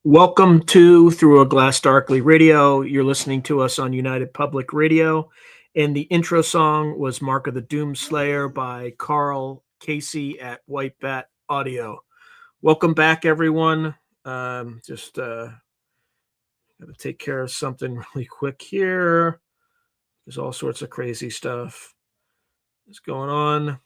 Welcome to Through a Glass Darkly Radio. You're listening to us on United Public Radio. And the intro song was Mark of the Doomslayer by Karl Casey at White Bat Audio. Welcome back, everyone. Just got to take care of something really quick here. There's all sorts of crazy stuff that's going on.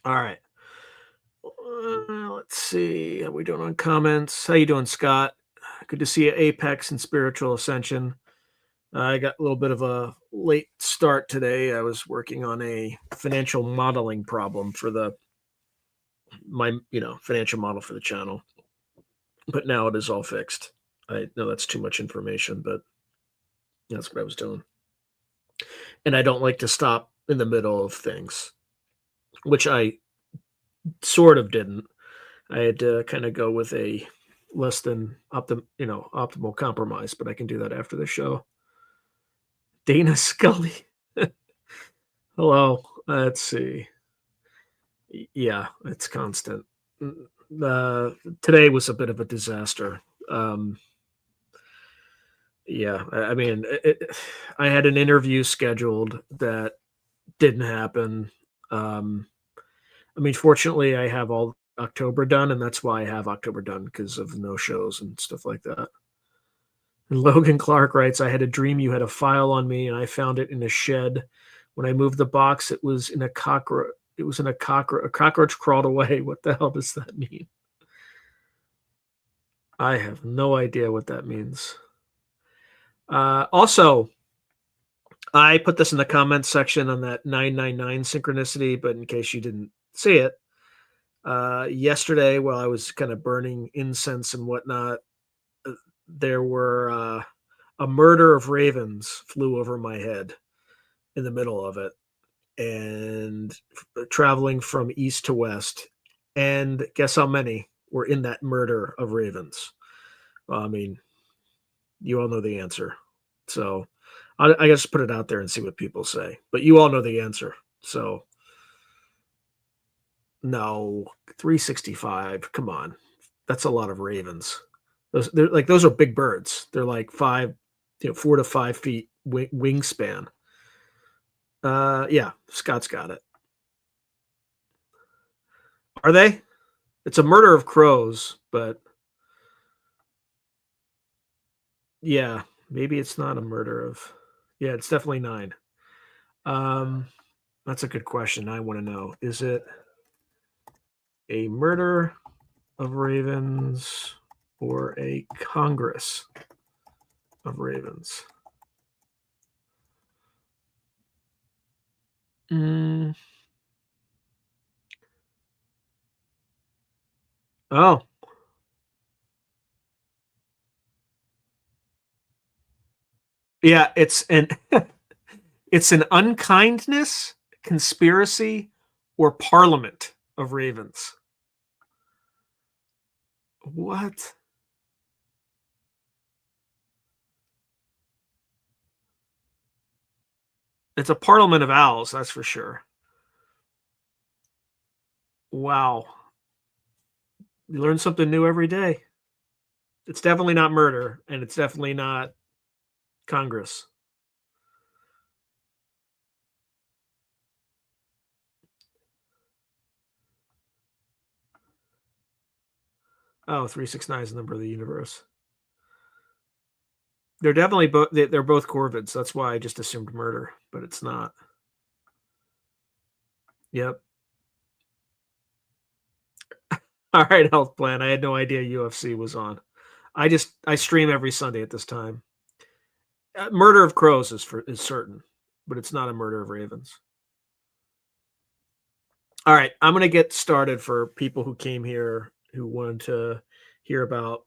All right. Let's see. How we doing on comments? How you doing, Scott? Good to see you, Apex and Spiritual Ascension. I got a little bit of a late start today. I was working on a financial modeling problem for my financial model for the channel, but now it is all fixed. I know that's too much information, but that's what I was doing. And I don't like to stop in the middle of things, which I sort of didn't. I had to kind of go with a less than optimal compromise, but I can do that after the show. Dana Scully. Hello. Let's see. Yeah, it's constant. Today was a bit of a disaster. Yeah, I mean, I had an interview scheduled that didn't happen. I mean, fortunately, I have all October done, and that's why I have October done, because of no shows and stuff like that. And Logan Clark writes, I had a dream you had a file on me, and I found it in a shed. When I moved the box, it was in a cockroach. It was in a cockroach. A cockroach crawled away. What the hell does that mean? I have no idea what that means. Also, I put this in the comments section on that 999 synchronicity, but in case you didn't see it, yesterday while I was kind of burning incense and whatnot, there were a murder of ravens flew over my head in the middle of it, and traveling from east to west. And guess how many were in that murder of ravens? Well, I mean, you all know the answer. So I guess put it out there and see what people say. But you all know the answer. So no, 365. Come on. That's a lot of ravens. Those are big birds. They're like 4 to 5 feet wingspan. Yeah, Scott's got it. Are they? It's a murder of crows, but yeah, maybe it's not a murder of. Yeah, it's definitely 9. That's a good question. I want to know: is it a murder of ravens or a congress of ravens? Oh, yeah, it's an it's an unkindness, conspiracy, or parliament of ravens. What? It's a parliament of owls, that's for sure. Wow. You learn something new every day. It's definitely not murder, and it's definitely not Congress. Oh, 369 is the number of the universe. They're definitely both. They're both corvids. That's why I just assumed murder, but it's not. Yep. All right, health plan. I had no idea UFC was on. I stream every Sunday at this time. Murder of crows is certain, but it's not a murder of ravens. All right, I'm gonna get started for people who came here who wanted to hear about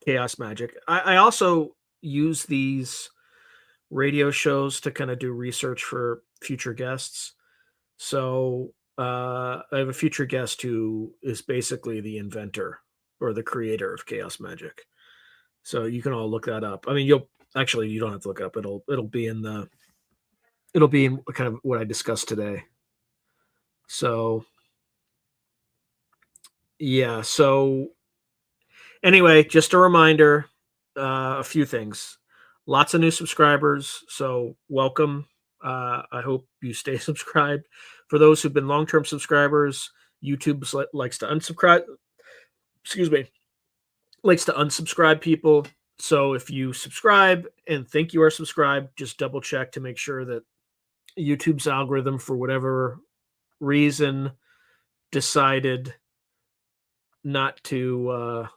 Chaos Magick. I also use these radio shows to kind of do research for future guests. So I have a future guest who is basically the inventor or the creator of Chaos Magick. So you can all look that up. I mean, you don't have to look up. It'll be in the it'll be in kind of what I discussed today. So yeah. So anyway, just a reminder, a few things. Lots of new subscribers, so welcome. I hope you stay subscribed. For those who've been long-term subscribers, YouTube likes to unsubscribe. Excuse me, likes to unsubscribe people. So if you subscribe and think you are subscribed, just double check to make sure that YouTube's algorithm, for whatever reason, decided not to.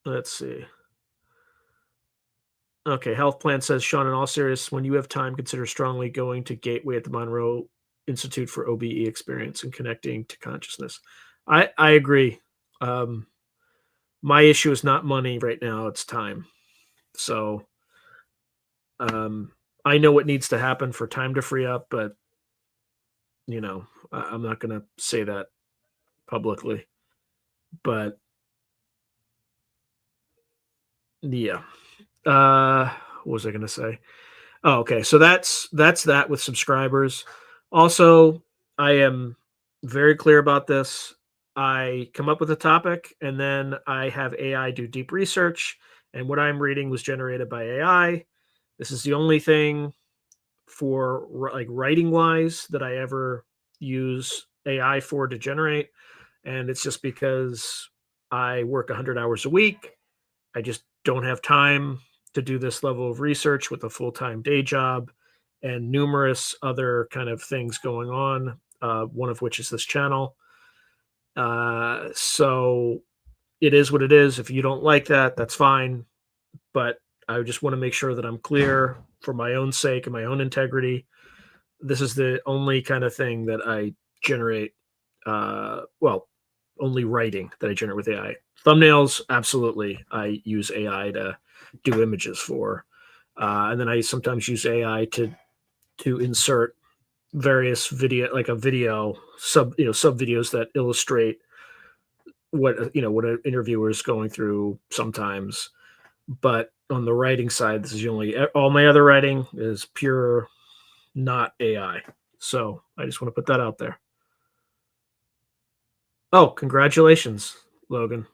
Let's see. Okay, health plan says, Sean, in all seriousness, when you have time, consider strongly going to Gateway at the Monroe Institute for OBE experience and connecting to consciousness. I agree. My issue is not money right now; it's time. So I know what needs to happen for time to free up, but I'm not going to say that publicly. But yeah, what was I going to say? Oh, okay. So that's that with subscribers. Also, I am very clear about this. I come up with a topic and then I have AI do deep research, and what I'm reading was generated by AI. This is the only thing for like writing wise that I ever use AI for to generate, and it's just because I work 100 hours a week. I just don't have time to do this level of research with a full-time day job and numerous other kind of things going on, one of which is this channel. So it is what it is. If you don't like that, that's fine. But I just want to make sure that I'm clear for my own sake and my own integrity. This is the only kind of thing that I generate. Only writing that I generate with AI. Thumbnails, absolutely, I use AI to do images for, and then I sometimes use AI to insert various video, like a video sub videos that illustrate what what an interviewer is going through sometimes. But on the writing side, this is only all my other writing is pure, not AI. So I just want to put that out there. Oh, congratulations, Logan,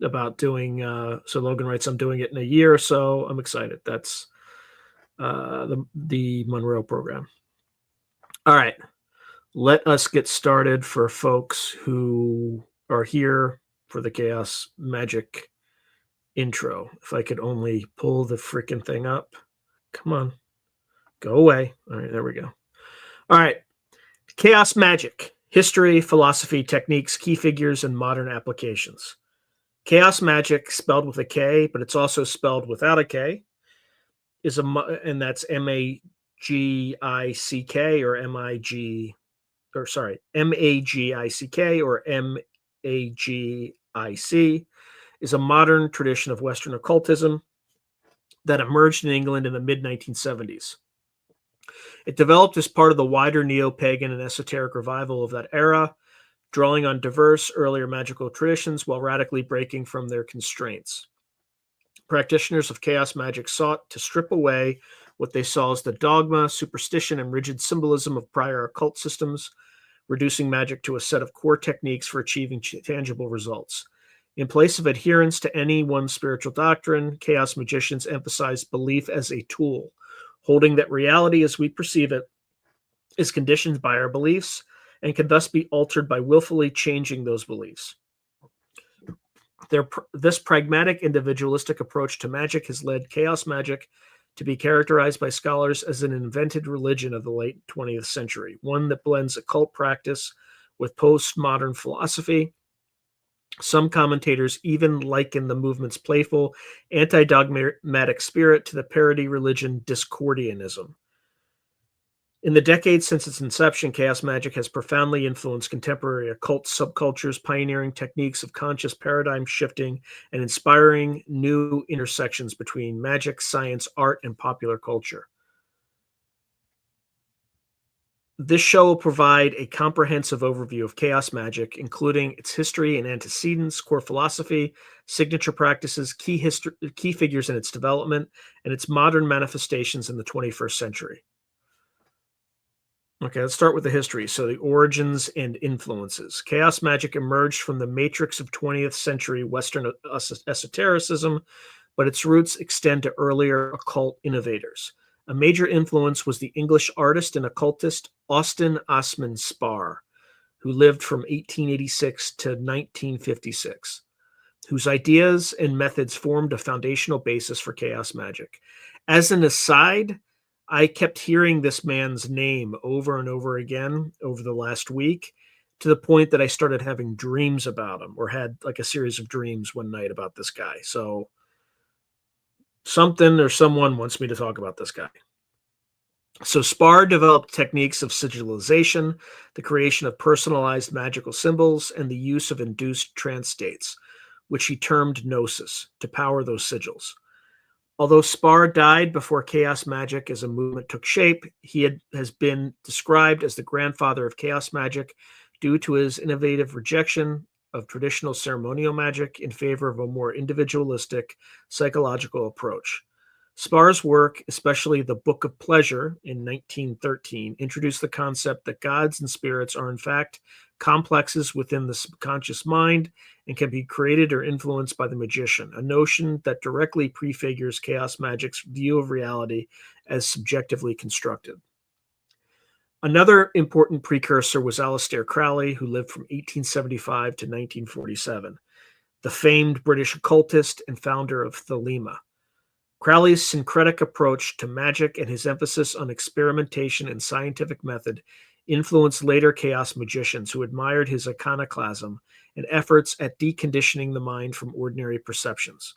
about doing. So Logan writes, I'm doing it in a year or so. I'm excited. That's the Monroe program. All right. Let us get started for folks who are here for the Chaos Magick intro. If I could only pull the freaking thing up. Come on. Go away. All right, there we go. All right. Chaos Magick. History, philosophy, techniques, key figures, and modern applications. Chaos Magick, spelled with a K, but it's also spelled without a K, and that's Magick or Magick, or sorry, Magick or Magic, is a modern tradition of Western occultism that emerged in England in the mid-1970s. It developed as part of the wider neo-pagan and esoteric revival of that era, drawing on diverse earlier magical traditions while radically breaking from their constraints. Practitioners of Chaos Magick sought to strip away what they saw as the dogma, superstition, and rigid symbolism of prior occult systems, reducing magic to a set of core techniques for achieving tangible results. In place of adherence to any one spiritual doctrine, Chaos magicians emphasized belief as a tool, holding that reality as we perceive it is conditioned by our beliefs and can thus be altered by willfully changing those beliefs. This pragmatic, individualistic approach to magic has led Chaos Magick to be characterized by scholars as an invented religion of the late 20th century, one that blends occult practice with postmodern philosophy. Some commentators even liken the movement's playful, anti-dogmatic spirit to the parody religion Discordianism. In the decades since its inception, Chaos Magick has profoundly influenced contemporary occult subcultures, pioneering techniques of conscious paradigm shifting and inspiring new intersections between magic, science, art, and popular culture. This show will provide a comprehensive overview of Chaos Magic, including its history and antecedents, core philosophy, signature practices, key figures in its development, and its modern manifestations in the 21st century. Okay, let's start with the history. So, the origins and influences. Chaos Magic emerged from the matrix of 20th century Western esotericism, but its roots extend to earlier occult innovators. A major influence was the English artist and occultist Austin Osman Spare, who lived from 1886 to 1956, whose ideas and methods formed a foundational basis for Chaos Magic. As an aside, I kept hearing this man's name over and over again over the last week, to the point that I started having dreams about him, or had like a series of dreams one night about this guy. So something or someone wants me to talk about this guy. So Spar developed techniques of sigilization, the creation of personalized magical symbols, and the use of induced trance states, which he termed gnosis, to power those sigils. Although Spar died before Chaos Magic as a movement took shape, he has been described as the grandfather of Chaos Magic due to his innovative rejection of traditional ceremonial magic in favor of a more individualistic psychological approach. Spar's work, especially the Book of Pleasure in 1913, introduced the concept that gods and spirits are in fact complexes within the subconscious mind and can be created or influenced by the magician, a notion that directly prefigures Chaos Magic's view of reality as subjectively constructed. Another important precursor was Aleister Crowley, who lived from 1875 to 1947, the famed British occultist and founder of Thelema. Crowley's syncretic approach to magic and his emphasis on experimentation and scientific method influenced later chaos magicians who admired his iconoclasm and efforts at deconditioning the mind from ordinary perceptions.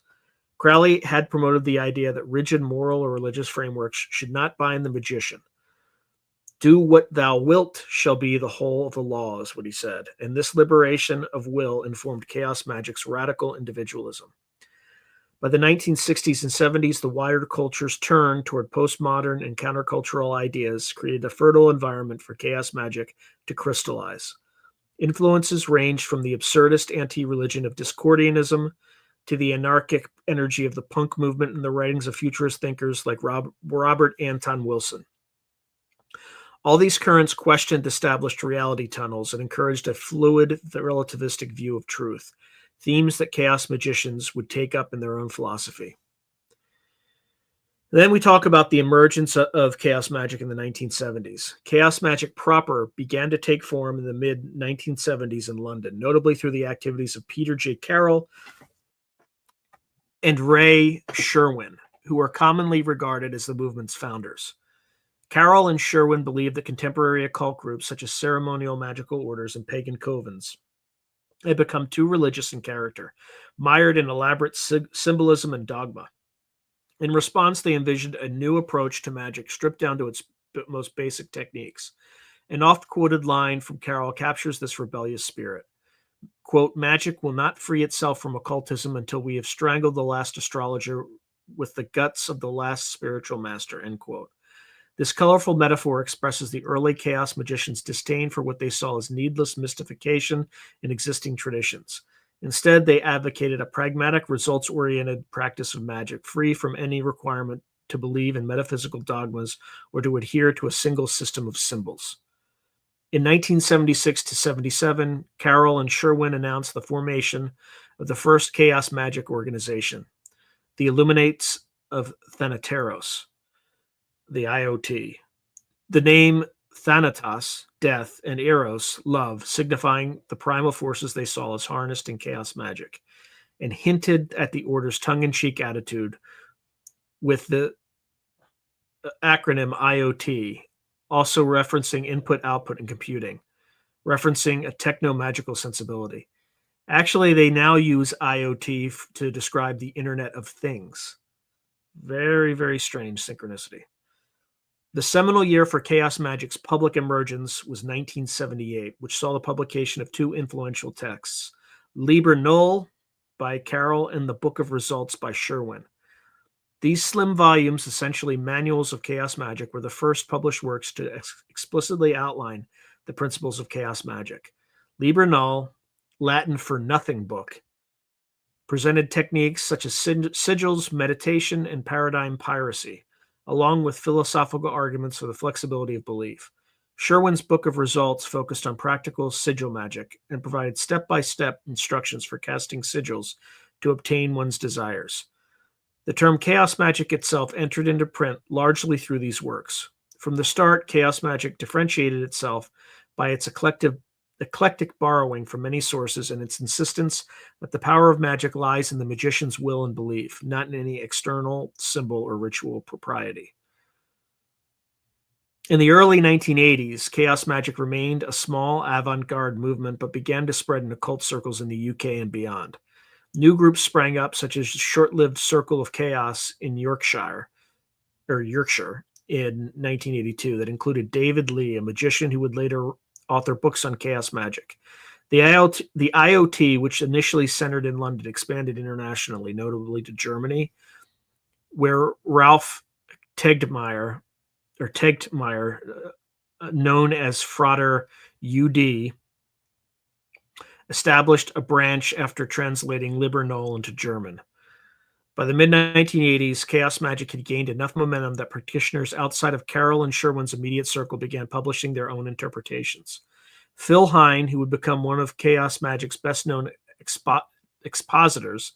Crowley had promoted the idea that rigid moral or religious frameworks should not bind the magician. Do what thou wilt shall be the whole of the law, is what he said, and this liberation of will informed Chaos Magic's radical individualism. By the 1960s and 70s, the wider culture's turn toward postmodern and countercultural ideas created a fertile environment for Chaos Magic to crystallize. Influences ranged from the absurdist anti-religion of Discordianism to the anarchic energy of the punk movement and the writings of futurist thinkers like Robert Anton Wilson. All these currents questioned established reality tunnels and encouraged a fluid, relativistic view of truth, themes that chaos magicians would take up in their own philosophy. Then we talk about the emergence of chaos magic in the 1970s. Chaos magic proper began to take form in the mid-1970s in London, notably through the activities of Peter J. Karl and Ray Sherwin, who are commonly regarded as the movement's founders. Karl and Sherwin believed that contemporary occult groups such as ceremonial magical orders and pagan covens had become too religious in character, mired in elaborate symbolism and dogma. In response, they envisioned a new approach to magic stripped down to its most basic techniques. An oft-quoted line from Karl captures this rebellious spirit. Quote, "Magic will not free itself from occultism until we have strangled the last astrologer with the guts of the last spiritual master," end quote. This colorful metaphor expresses the early chaos magicians' disdain for what they saw as needless mystification in existing traditions. Instead, they advocated a pragmatic, results-oriented practice of magic, free from any requirement to believe in metaphysical dogmas or to adhere to a single system of symbols. In 1976 to 77, Karl and Sherwin announced the formation of the first chaos magic organization, the Illuminates of Thanateros, the IoT. The name Thanatos, death, and Eros, love, signifying the primal forces they saw as harnessed in chaos magic, and hinted at the order's tongue-in-cheek attitude with the acronym IoT, also referencing input, output, and computing, referencing a techno-magical sensibility. Actually, they now use IoT to describe the Internet of Things. Very, very strange synchronicity. The seminal year for chaos magic's public emergence was 1978, which saw the publication of two influential texts, Liber Null by Karl and the Book of Results by Sherwin. These slim volumes, essentially manuals of chaos magic, were the first published works to explicitly outline the principles of chaos magic. Liber Null, Latin for nothing book, presented techniques such as sigils, meditation, and paradigm piracy, along with philosophical arguments for the flexibility of belief. Sherwin's Book of Results focused on practical sigil magic and provided step-by-step instructions for casting sigils to obtain one's desires. The term chaos magic itself entered into print largely through these works. From the start, chaos magic differentiated itself by its eclectic borrowing from many sources and its insistence that the power of magic lies in the magician's will and belief, not in any external symbol or ritual propriety. In the early 1980s, chaos magic remained a small avant-garde movement but began to spread in occult circles in the UK and beyond. New groups sprang up, such as the short-lived Circle of Chaos in Yorkshire in 1982, that included David Lee, a magician who would later author books on chaos magic. The IoT, which initially centered in London, expanded internationally, notably to Germany, where Ralph Tegtmeier, known as Frater UD, established a branch after translating Liber Null into German. By the mid-1980s, chaos magic had gained enough momentum that practitioners outside of Karl and Sherwin's immediate circle began publishing their own interpretations. Phil Hine, who would become one of chaos magic's best-known expositors,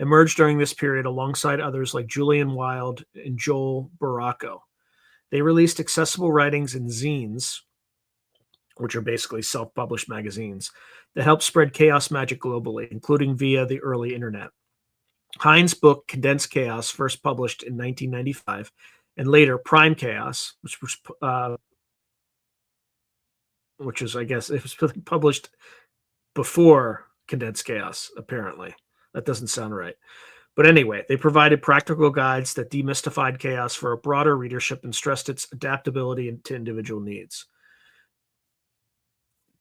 emerged during this period alongside others like Julian Wilde and Joel Baracco. They released accessible writings in zines, which are basically self-published magazines, that helped spread chaos magic globally, including via the early internet. Hine's book, Condensed Chaos, first published in 1995, and later Prime Chaos, which was, I guess, it was published before Condensed Chaos, apparently. That doesn't sound right. But anyway, they provided practical guides that demystified chaos for a broader readership and stressed its adaptability to individual needs.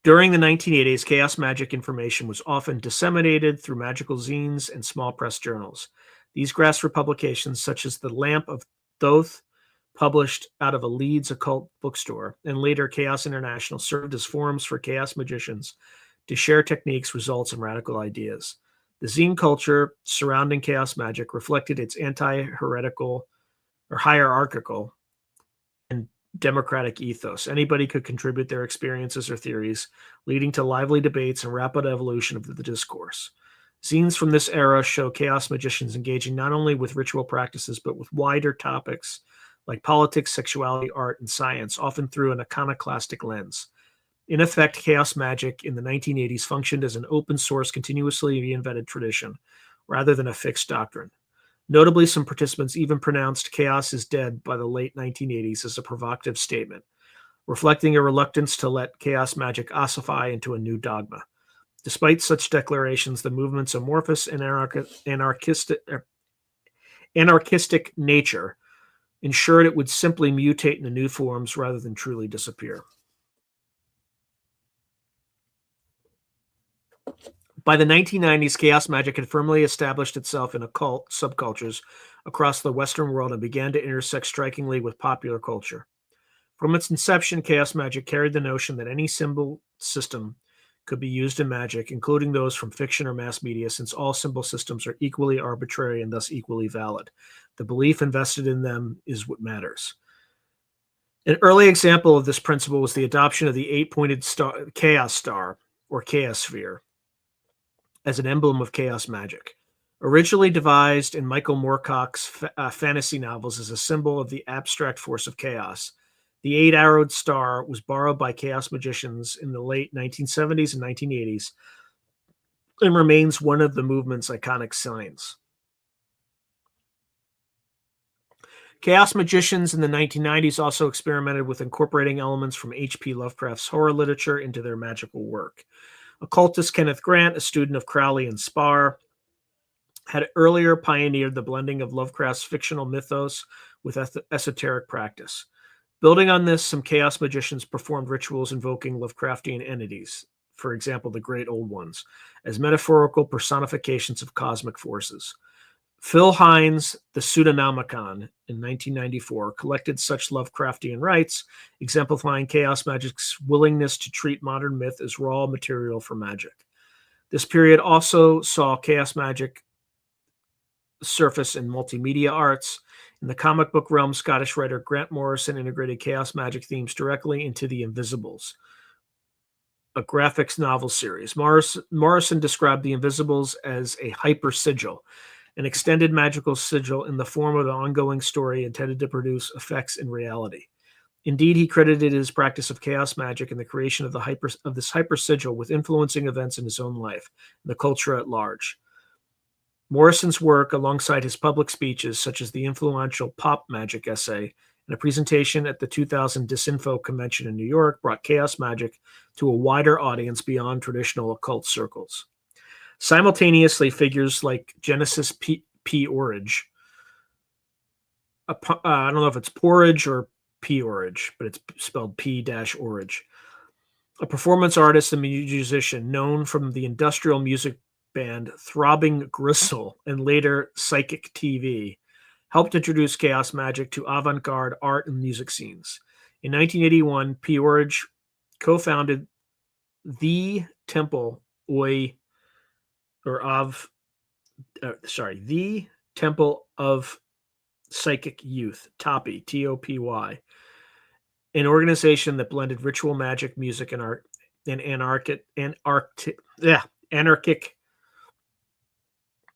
During the 1980s, chaos magic information was often disseminated through magical zines and small press journals. These grassroots publications, such as The Lamp of Thoth, published out of a Leeds occult bookstore, and later Chaos International, served as forums for chaos magicians to share techniques, results, and radical ideas. The zine culture surrounding chaos magic reflected its anti-heretical or hierarchical and democratic ethos. Anybody could contribute their experiences or theories, leading to lively debates and rapid evolution of the discourse. Zines from this era show chaos magicians engaging not only with ritual practices, but with wider topics like politics, sexuality, art, and science, often through an iconoclastic lens. In effect, chaos magic in the 1980s functioned as an open source, continuously reinvented tradition, rather than a fixed doctrine. Notably, some participants even pronounced chaos is dead by the late 1980s as a provocative statement, reflecting a reluctance to let chaos magic ossify into a new dogma. Despite such declarations, the movement's amorphous and anarchistic nature ensured it would simply mutate into new forms rather than truly disappear. By the 1990s, chaos magic had firmly established itself in occult subcultures across the Western world and began to intersect strikingly with popular culture. From its inception, chaos magic carried the notion that any symbol system could be used in magic, including those from fiction or mass media, since all symbol systems are equally arbitrary and thus equally valid. The belief invested in them is what matters. An early example of this principle was the adoption of the 8-pointed chaos star, or chaos sphere, as an emblem of chaos magic. Originally devised in Michael Moorcock's fantasy novels as a symbol of the abstract force of chaos, the 8-arrowed star was borrowed by chaos magicians in the late 1970s and 1980s and remains one of the movement's iconic signs. Chaos magicians in the 1990s also experimented with incorporating elements from H.P. Lovecraft's horror literature into their magical work. Occultist Kenneth Grant, a student of Crowley and Sparr, had earlier pioneered the blending of Lovecraft's fictional mythos with esoteric practice. Building on this, some chaos magicians performed rituals invoking Lovecraftian entities, for example, the Great Old Ones, as metaphorical personifications of cosmic forces. Phil Hines' The Pseudonomicon in 1994 collected such Lovecraftian rites, exemplifying Chaos Magick's willingness to treat modern myth as raw material for magic. This period also saw Chaos Magick surface in multimedia arts. In the comic book realm, Scottish writer Grant Morrison integrated Chaos Magick themes directly into The Invisibles, a graphics novel series. Morrison described The Invisibles as a hyper sigil, an extended magical sigil in the form of an ongoing story intended to produce effects in reality. Indeed, he credited his practice of chaos magic and the creation of this hyper sigil with influencing events in his own life and the culture at large. Morrison's work, alongside his public speeches, such as the influential Pop Magic essay and a presentation at the 2000 Disinfo Convention in New York, brought Chaos Magick to a wider audience beyond traditional occult circles. Simultaneously, figures like Genesis P. Orridge, I don't know if it's Porridge or P. Orridge, but it's spelled P-Orridge, a performance artist and musician known from the industrial music band Throbbing Gristle and later Psychic TV, helped introduce Chaos Magick to avant-garde art and music scenes. In 1981, P. Orridge co-founded the Temple the Temple of Psychic Youth, TOPY, T-O-P-Y, an organization that blended ritual magic, music, and art, and anarchic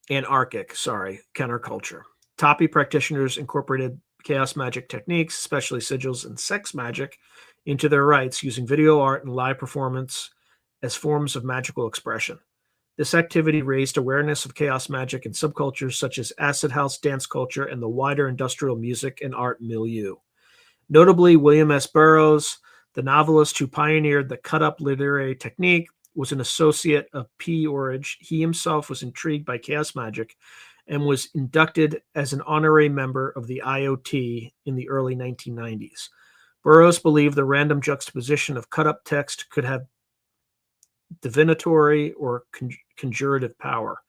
counterculture. TOPY practitioners incorporated chaos magic techniques, especially sigils and sex magic, into their rites, using video art and live performance as forms of magical expression. This activity raised awareness of chaos magic in subcultures such as acid house dance culture and the wider industrial music and art milieu. Notably, William S. Burroughs, the novelist who pioneered the cut-up literary technique, was an associate of P. Orridge. He himself was intrigued by chaos magic and was inducted as an honorary member of the IoT in the early 1990s. Burroughs believed the random juxtaposition of cut-up text could have divinatory or conjurative power,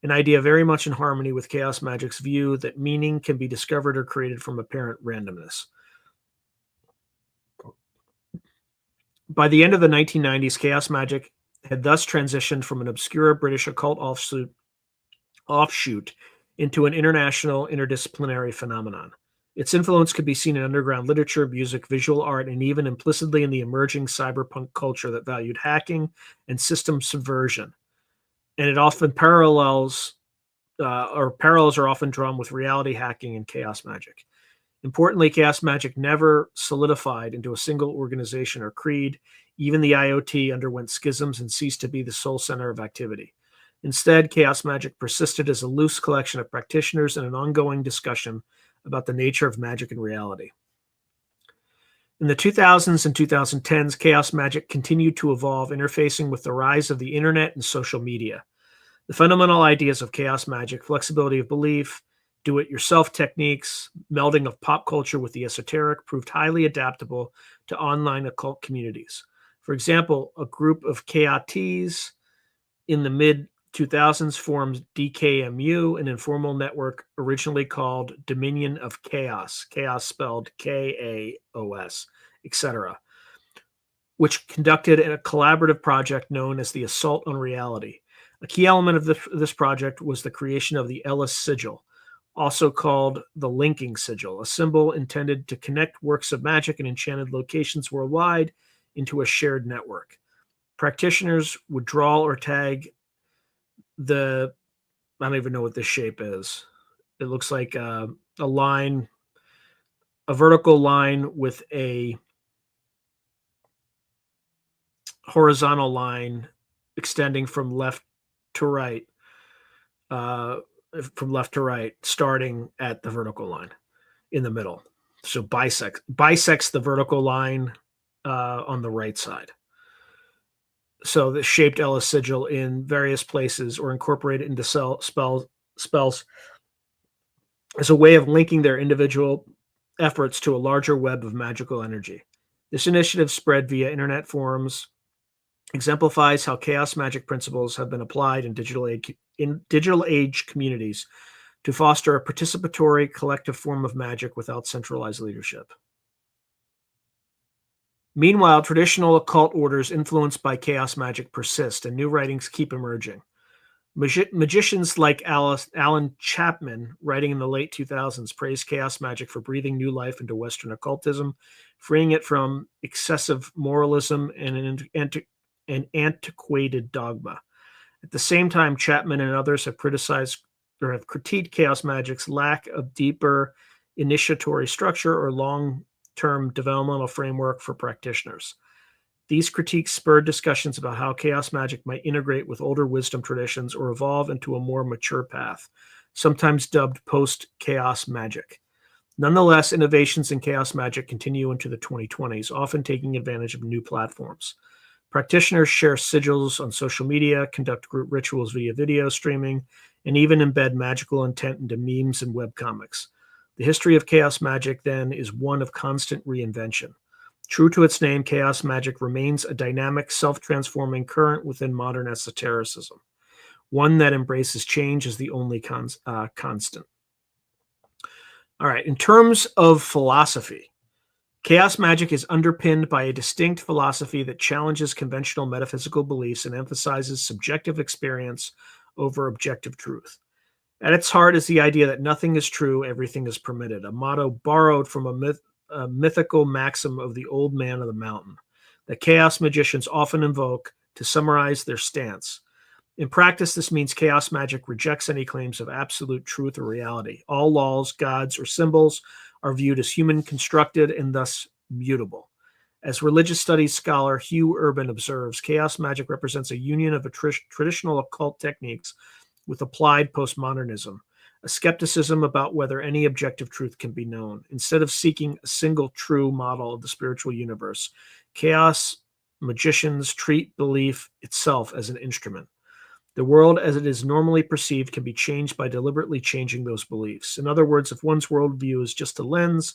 an idea very much in harmony with Chaos Magick's view that meaning can be discovered or created from apparent randomness. By the end of the 1990s, Chaos Magick had thus transitioned from an obscure British occult offshoot into an international interdisciplinary phenomenon. Its influence could be seen in underground literature, music, visual art, and even implicitly in the emerging cyberpunk culture that valued hacking and system subversion. And it often parallels are often drawn with reality hacking and chaos magic. Importantly, chaos magic never solidified into a single organization or creed. Even the IoT underwent schisms and ceased to be the sole center of activity. Instead, chaos magic persisted as a loose collection of practitioners and an ongoing discussion about the nature of magic and reality. In the 2000s and 2010s, chaos magic continued to evolve, interfacing with the rise of the internet and social media. The fundamental ideas of chaos magic, flexibility of belief, do-it-yourself techniques, melding of pop culture with the esoteric, proved highly adaptable to online occult communities. For example, a group of chaotes in the mid-2000s formed DKMU, an informal network originally called Dominion of Chaos, chaos spelled K-A-O-S, etc., which conducted a collaborative project known as the Assault on Reality. A key element of this project was the creation of the Ellis Sigil, also called the Linking Sigil, a symbol intended to connect works of magic and enchanted locations worldwide into a shared network. Practitioners would draw or tag I don't even know what this shape is. It looks like a line, a vertical line with a horizontal line extending from left to right, starting at the vertical line in the middle. So bisects the vertical line on the right side. So the shaped Ellis sigil in various places or incorporated into spells as a way of linking their individual efforts to a larger web of magical energy. This initiative spread via internet forums, exemplifies how chaos magic principles have been applied in digital age communities to foster a participatory, collective form of magic without centralized leadership. Meanwhile, traditional occult orders influenced by chaos magic persist, and new writings keep emerging. Magicians like Alan Chapman, writing in the late 2000s, praised chaos magic for breathing new life into Western occultism, freeing it from excessive moralism and an antiquated dogma. At the same time, Chapman and others have criticized or have critiqued chaos magic's lack of deeper initiatory structure or long-term developmental framework for practitioners. These critiques spurred discussions about how chaos magic might integrate with older wisdom traditions or evolve into a more mature path, sometimes dubbed post-chaos magic. Nonetheless, innovations in chaos magic continue into the 2020s, often taking advantage of new platforms. Practitioners share sigils on social media, conduct group rituals via video streaming, and even embed magical intent into memes and webcomics. The history of chaos magic, then, is one of constant reinvention. True to its name, chaos magic remains a dynamic, self-transforming current within modern esotericism, one that embraces change as the only constant. All right, in terms of philosophy, chaos magic is underpinned by a distinct philosophy that challenges conventional metaphysical beliefs and emphasizes subjective experience over objective truth. At its heart is the idea that nothing is true, everything is permitted, a motto borrowed from a mythical maxim of the old man of the mountain that chaos magicians often invoke to summarize their stance. In practice, this means chaos magic rejects any claims of absolute truth or reality. All laws, gods, or symbols are viewed as human-constructed and thus mutable. As religious studies scholar Hugh Urban observes, chaos magic represents a union of traditional occult techniques with applied postmodernism, a skepticism about whether any objective truth can be known. Instead of seeking a single true model of the spiritual universe, chaos magicians treat belief itself as an instrument. The world as it is normally perceived can be changed by deliberately changing those beliefs. In other words, if one's worldview is just a lens,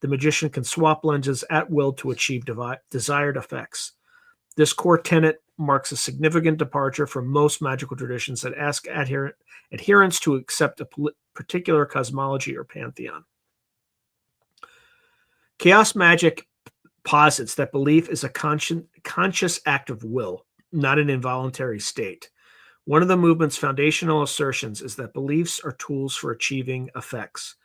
the magician can swap lenses at will to achieve desired effects. This core tenet marks a significant departure from most magical traditions that ask adherents to accept a particular cosmology or pantheon. Chaos magic posits that belief is a conscious act of will, not an involuntary state. One of the movement's foundational assertions is that beliefs are tools for achieving effects.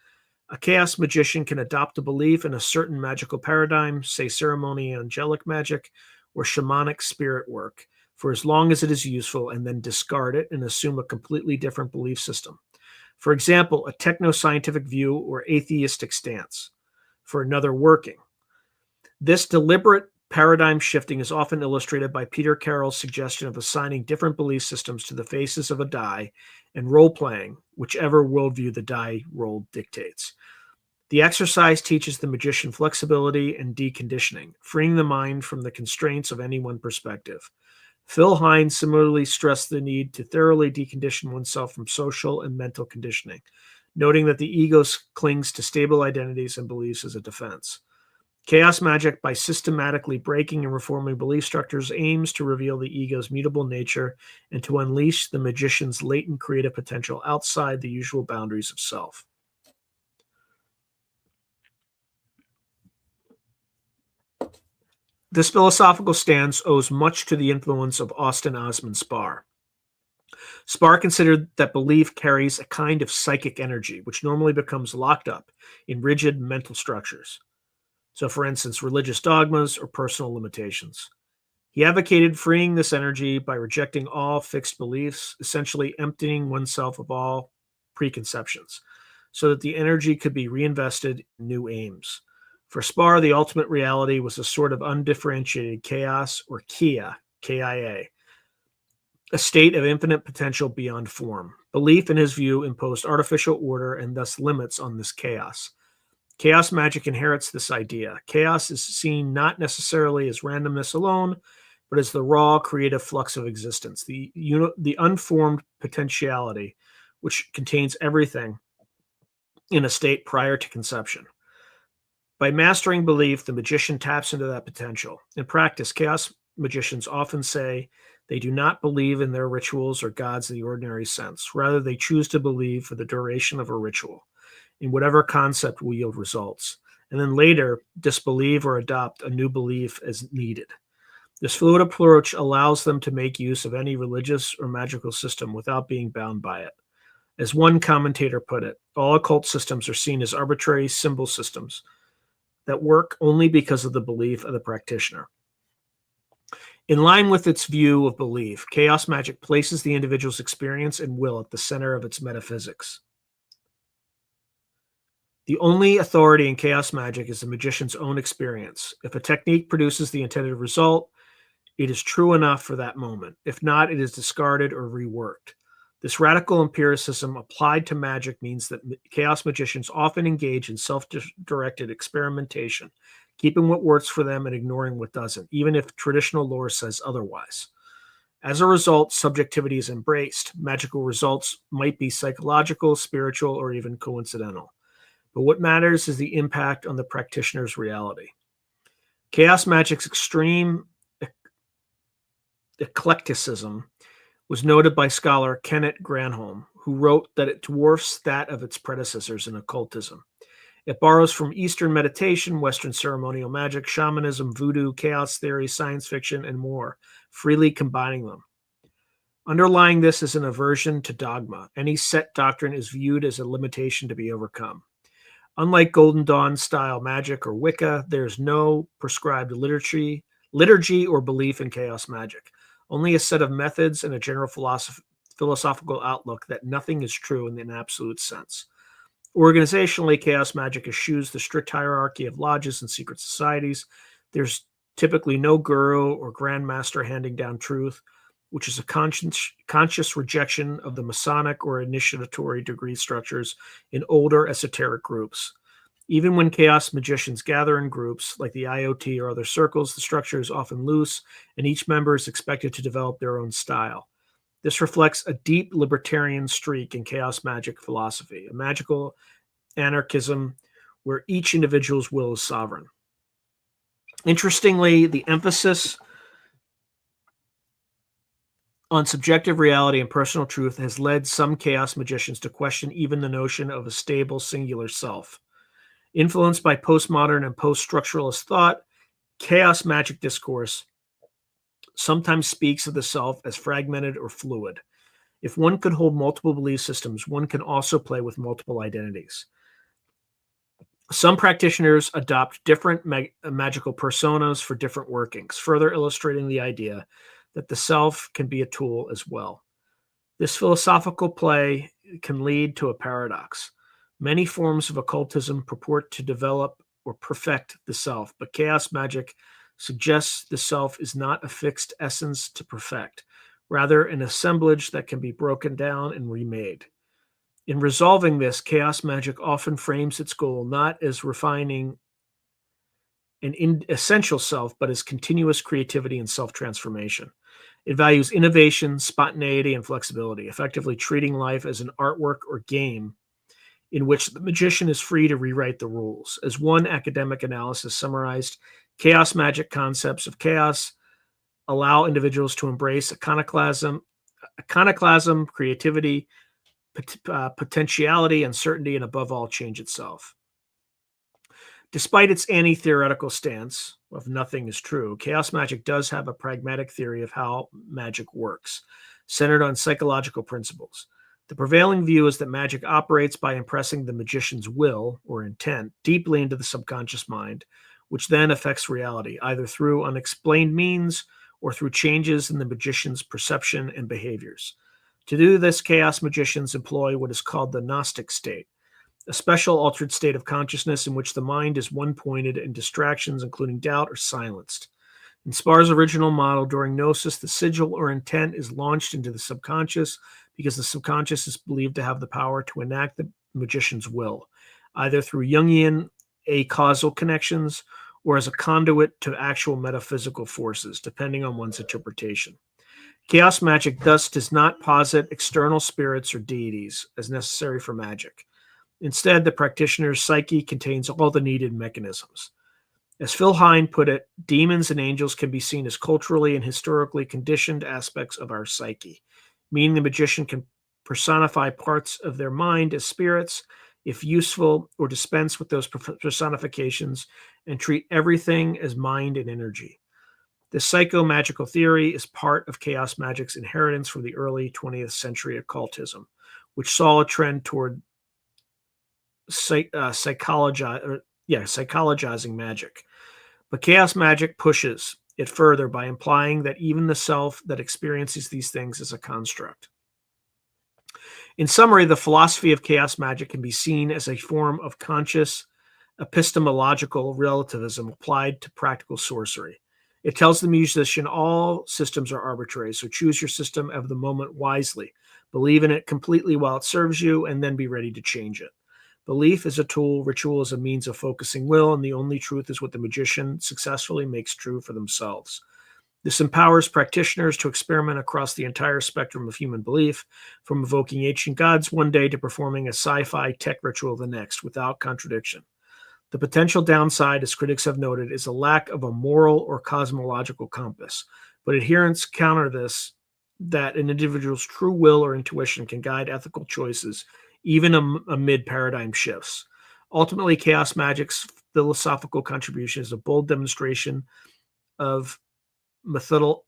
A chaos magician can adopt a belief in a certain magical paradigm, say ceremony, angelic magic, or shamanic spirit work, for as long as it is useful, and then discard it and assume a completely different belief system. For example, a techno-scientific view or atheistic stance. For another, working. This deliberate paradigm shifting is often illustrated by Peter Carroll's suggestion of assigning different belief systems to the faces of a die and role-playing whichever worldview the die roll dictates. The exercise teaches the magician flexibility and deconditioning, freeing the mind from the constraints of any one perspective. Phil Hines similarly stressed the need to thoroughly decondition oneself from social and mental conditioning, noting that the ego clings to stable identities and beliefs as a defense. Chaos magic, by systematically breaking and reforming belief structures, aims to reveal the ego's mutable nature and to unleash the magician's latent creative potential outside the usual boundaries of self. This philosophical stance owes much to the influence of Austin Osman Spare. Spare considered that belief carries a kind of psychic energy, which normally becomes locked up in rigid mental structures. So, for instance, religious dogmas or personal limitations. He advocated freeing this energy by rejecting all fixed beliefs, essentially emptying oneself of all preconceptions, so that the energy could be reinvested in new aims. For Spare, the ultimate reality was a sort of undifferentiated chaos, or Kia, K-I-A, a state of infinite potential beyond form. Belief, in his view, imposed artificial order and thus limits on this chaos. Chaos magic inherits this idea. Chaos is seen not necessarily as randomness alone, but as the raw creative flux of existence, the unformed potentiality, which contains everything in a state prior to conception. By mastering belief, the magician taps into that potential. In practice, chaos magicians often say they do not believe in their rituals or gods in the ordinary sense. Rather, they choose to believe for the duration of a ritual in whatever concept will yield results, and then later disbelieve or adopt a new belief as needed. This fluid approach allows them to make use of any religious or magical system without being bound by it. As one commentator put it, all occult systems are seen as arbitrary symbol systems that work only because of the belief of the practitioner. In line with its view of belief, chaos magic places the individual's experience and will at the center of its metaphysics. The only authority in chaos magic is the magician's own experience. If a technique produces the intended result, it is true enough for that moment. If not, it is discarded or reworked. This radical empiricism applied to magic means that chaos magicians often engage in self-directed experimentation, keeping what works for them and ignoring what doesn't, even if traditional lore says otherwise. As a result, subjectivity is embraced. Magical results might be psychological, spiritual, or even coincidental. But what matters is the impact on the practitioner's reality. Chaos magic's extreme eclecticism was noted by scholar Kenneth Granholm, who wrote that it dwarfs that of its predecessors in occultism. It borrows from Eastern meditation, Western ceremonial magic, shamanism, voodoo, chaos theory, science fiction, and more, freely combining them. Underlying this is an aversion to dogma. Any set doctrine is viewed as a limitation to be overcome. Unlike Golden Dawn-style magic or Wicca, there's no prescribed liturgy or belief in chaos magic. Only a set of methods and a general philosophical outlook that nothing is true in an absolute sense. Organizationally, chaos magic eschews the strict hierarchy of lodges and secret societies. There's typically no guru or grandmaster handing down truth, which is a conscious rejection of the Masonic or initiatory degree structures in older esoteric groups. Even when chaos magicians gather in groups, like the IoT or other circles, the structure is often loose, and each member is expected to develop their own style. This reflects a deep libertarian streak in chaos magic philosophy, a magical anarchism where each individual's will is sovereign. Interestingly, the emphasis on subjective reality and personal truth has led some chaos magicians to question even the notion of a stable, singular self. Influenced by postmodern and post-structuralist thought, chaos magic discourse sometimes speaks of the self as fragmented or fluid. If one could hold multiple belief systems, one can also play with multiple identities. Some practitioners adopt different magical personas for different workings, further illustrating the idea that the self can be a tool as well. This philosophical play can lead to a paradox. Many forms of occultism purport to develop or perfect the self, but chaos magic suggests the self is not a fixed essence to perfect, rather an assemblage that can be broken down and remade. In resolving this, chaos magic often frames its goal not as refining an essential self, but as continuous creativity and self-transformation. It values innovation, spontaneity, and flexibility, effectively treating life as an artwork or game in which the magician is free to rewrite the rules. As one academic analysis summarized, chaos magic concepts of chaos allow individuals to embrace iconoclasm, creativity, potentiality, uncertainty, and above all, change itself. Despite its anti-theoretical stance of nothing is true, chaos magic does have a pragmatic theory of how magic works, centered on psychological principles. The prevailing view is that magic operates by impressing the magician's will or intent deeply into the subconscious mind, which then affects reality, either through unexplained means or through changes in the magician's perception and behaviors. To do this, chaos magicians employ what is called the Gnostic state, a special altered state of consciousness in which the mind is one-pointed and distractions, including doubt, are silenced. In Spar's original model, during gnosis, the sigil or intent is launched into the subconscious because the subconscious is believed to have the power to enact the magician's will, either through Jungian acausal connections or as a conduit to actual metaphysical forces, depending on one's interpretation. Chaos magic thus does not posit external spirits or deities as necessary for magic. Instead, the practitioner's psyche contains all the needed mechanisms. As Phil Hine put it, demons and angels can be seen as culturally and historically conditioned aspects of our psyche, meaning the magician can personify parts of their mind as spirits, if useful, or dispense with those personifications and treat everything as mind and energy. This psychomagical theory is part of Chaos Magick's inheritance from the early 20th century occultism, which saw a trend toward psychologizing magic. But Chaos Magick pushes it further by implying that even the self that experiences these things is a construct. In summary, the philosophy of Chaos Magick can be seen as a form of conscious epistemological relativism applied to practical sorcery. It tells the musician all systems are arbitrary, so choose your system of the moment wisely. Believe in it completely while it serves you, and then be ready to change it. Belief is a tool, ritual is a means of focusing will, and the only truth is what the magician successfully makes true for themselves. This empowers practitioners to experiment across the entire spectrum of human belief, from evoking ancient gods one day to performing a sci-fi tech ritual the next, without contradiction. The potential downside, as critics have noted, is a lack of a moral or cosmological compass, but adherents counter this that an individual's true will or intuition can guide ethical choices, even amid paradigm shifts. Ultimately, Chaos Magick's philosophical contribution is a bold demonstration of methodological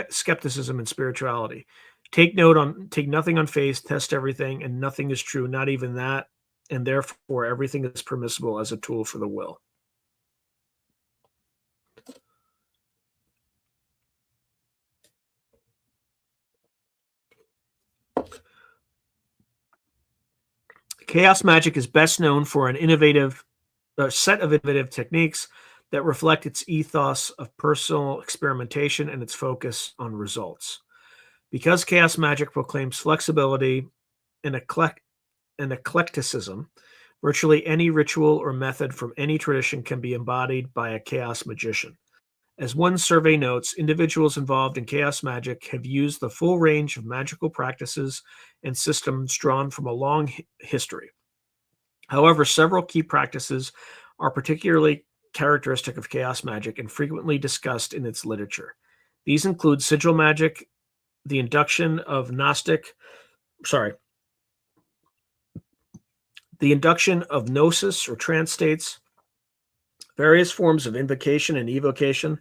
skepticism and spirituality. Take nothing on faith, test everything, and nothing is true, not even that, and therefore everything is permissible as a tool for the will. Chaos Magick is best known for a set of innovative techniques that reflect its ethos of personal experimentation and its focus on results. Because Chaos Magick proclaims flexibility and eclecticism, virtually any ritual or method from any tradition can be embodied by a chaos magician. As one survey notes, individuals involved in Chaos Magick have used the full range of magical practices and systems drawn from a long history. However, several key practices are particularly characteristic of Chaos Magick and frequently discussed in its literature. These include sigil magic, the induction of gnosis or trance states, various forms of invocation and evocation,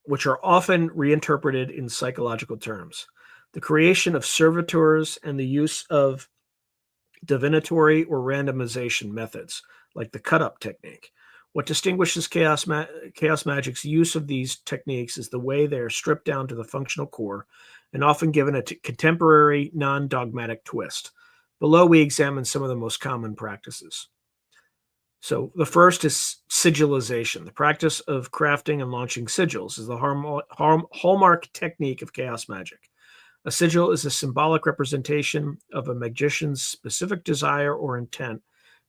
which are often reinterpreted in psychological terms, the creation of servitors, and the use of divinatory or randomization methods, like the cut-up technique. What distinguishes Chaos Magick's use of these techniques is the way they are stripped down to the functional core and often given a contemporary, non-dogmatic twist. Below, we examine some of the most common practices. So the first is sigilization. The practice of crafting and launching sigils is the hallmark technique of Chaos Magick. A sigil is a symbolic representation of a magician's specific desire or intent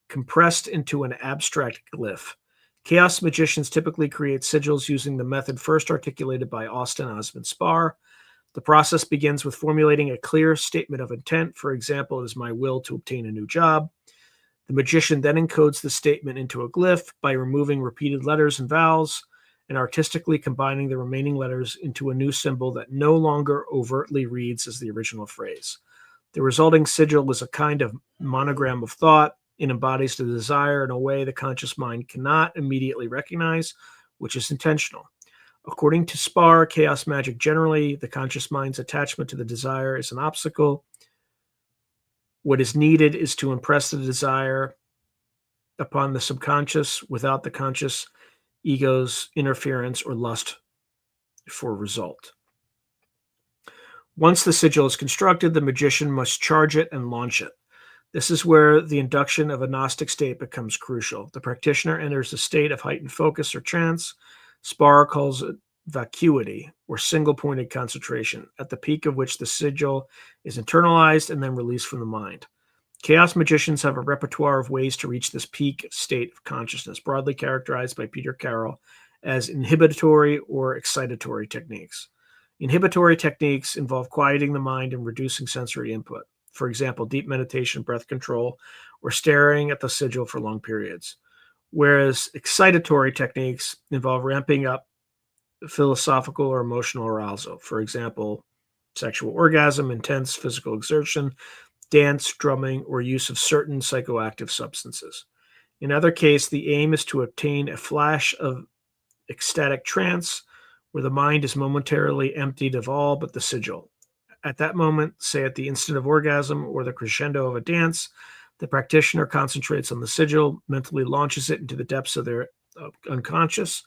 compressed into an abstract glyph. Chaos magicians typically create sigils using the method first articulated by Austin Osman Spar. The process begins with formulating a clear statement of intent. For example, it is my will to obtain a new job. The magician then encodes the statement into a glyph by removing repeated letters and vowels and artistically combining the remaining letters into a new symbol that no longer overtly reads as the original phrase. The resulting sigil is a kind of monogram of thought. It embodies the desire in a way the conscious mind cannot immediately recognize, which is intentional. According to Spar, Chaos Magick generally, the conscious mind's attachment to the desire is an obstacle. What is needed is to impress the desire upon the subconscious without the conscious ego's interference or lust for result. Once the sigil is constructed, the magician must charge it and launch it. This is where the induction of a Gnostic state becomes crucial. The practitioner enters a state of heightened focus or trance. Spar calls it vacuity, or single-pointed concentration, at the peak of which the sigil is internalized and then released from the mind. Chaos magicians have a repertoire of ways to reach this peak state of consciousness, broadly characterized by Peter Karl as inhibitory or excitatory techniques. Inhibitory techniques involve quieting the mind and reducing sensory input. for example, deep meditation, breath control, or staring at the sigil for long periods. Whereas excitatory techniques involve ramping up philosophical or emotional arousal, for example, sexual orgasm, intense physical exertion, dance, drumming, or use of certain psychoactive substances. In other cases, the aim is to obtain a flash of ecstatic trance where the mind is momentarily emptied of all but the sigil. At that moment, say at the instant of orgasm or the crescendo of a dance, the practitioner concentrates on the sigil, mentally launches it into the depths of their unconscious.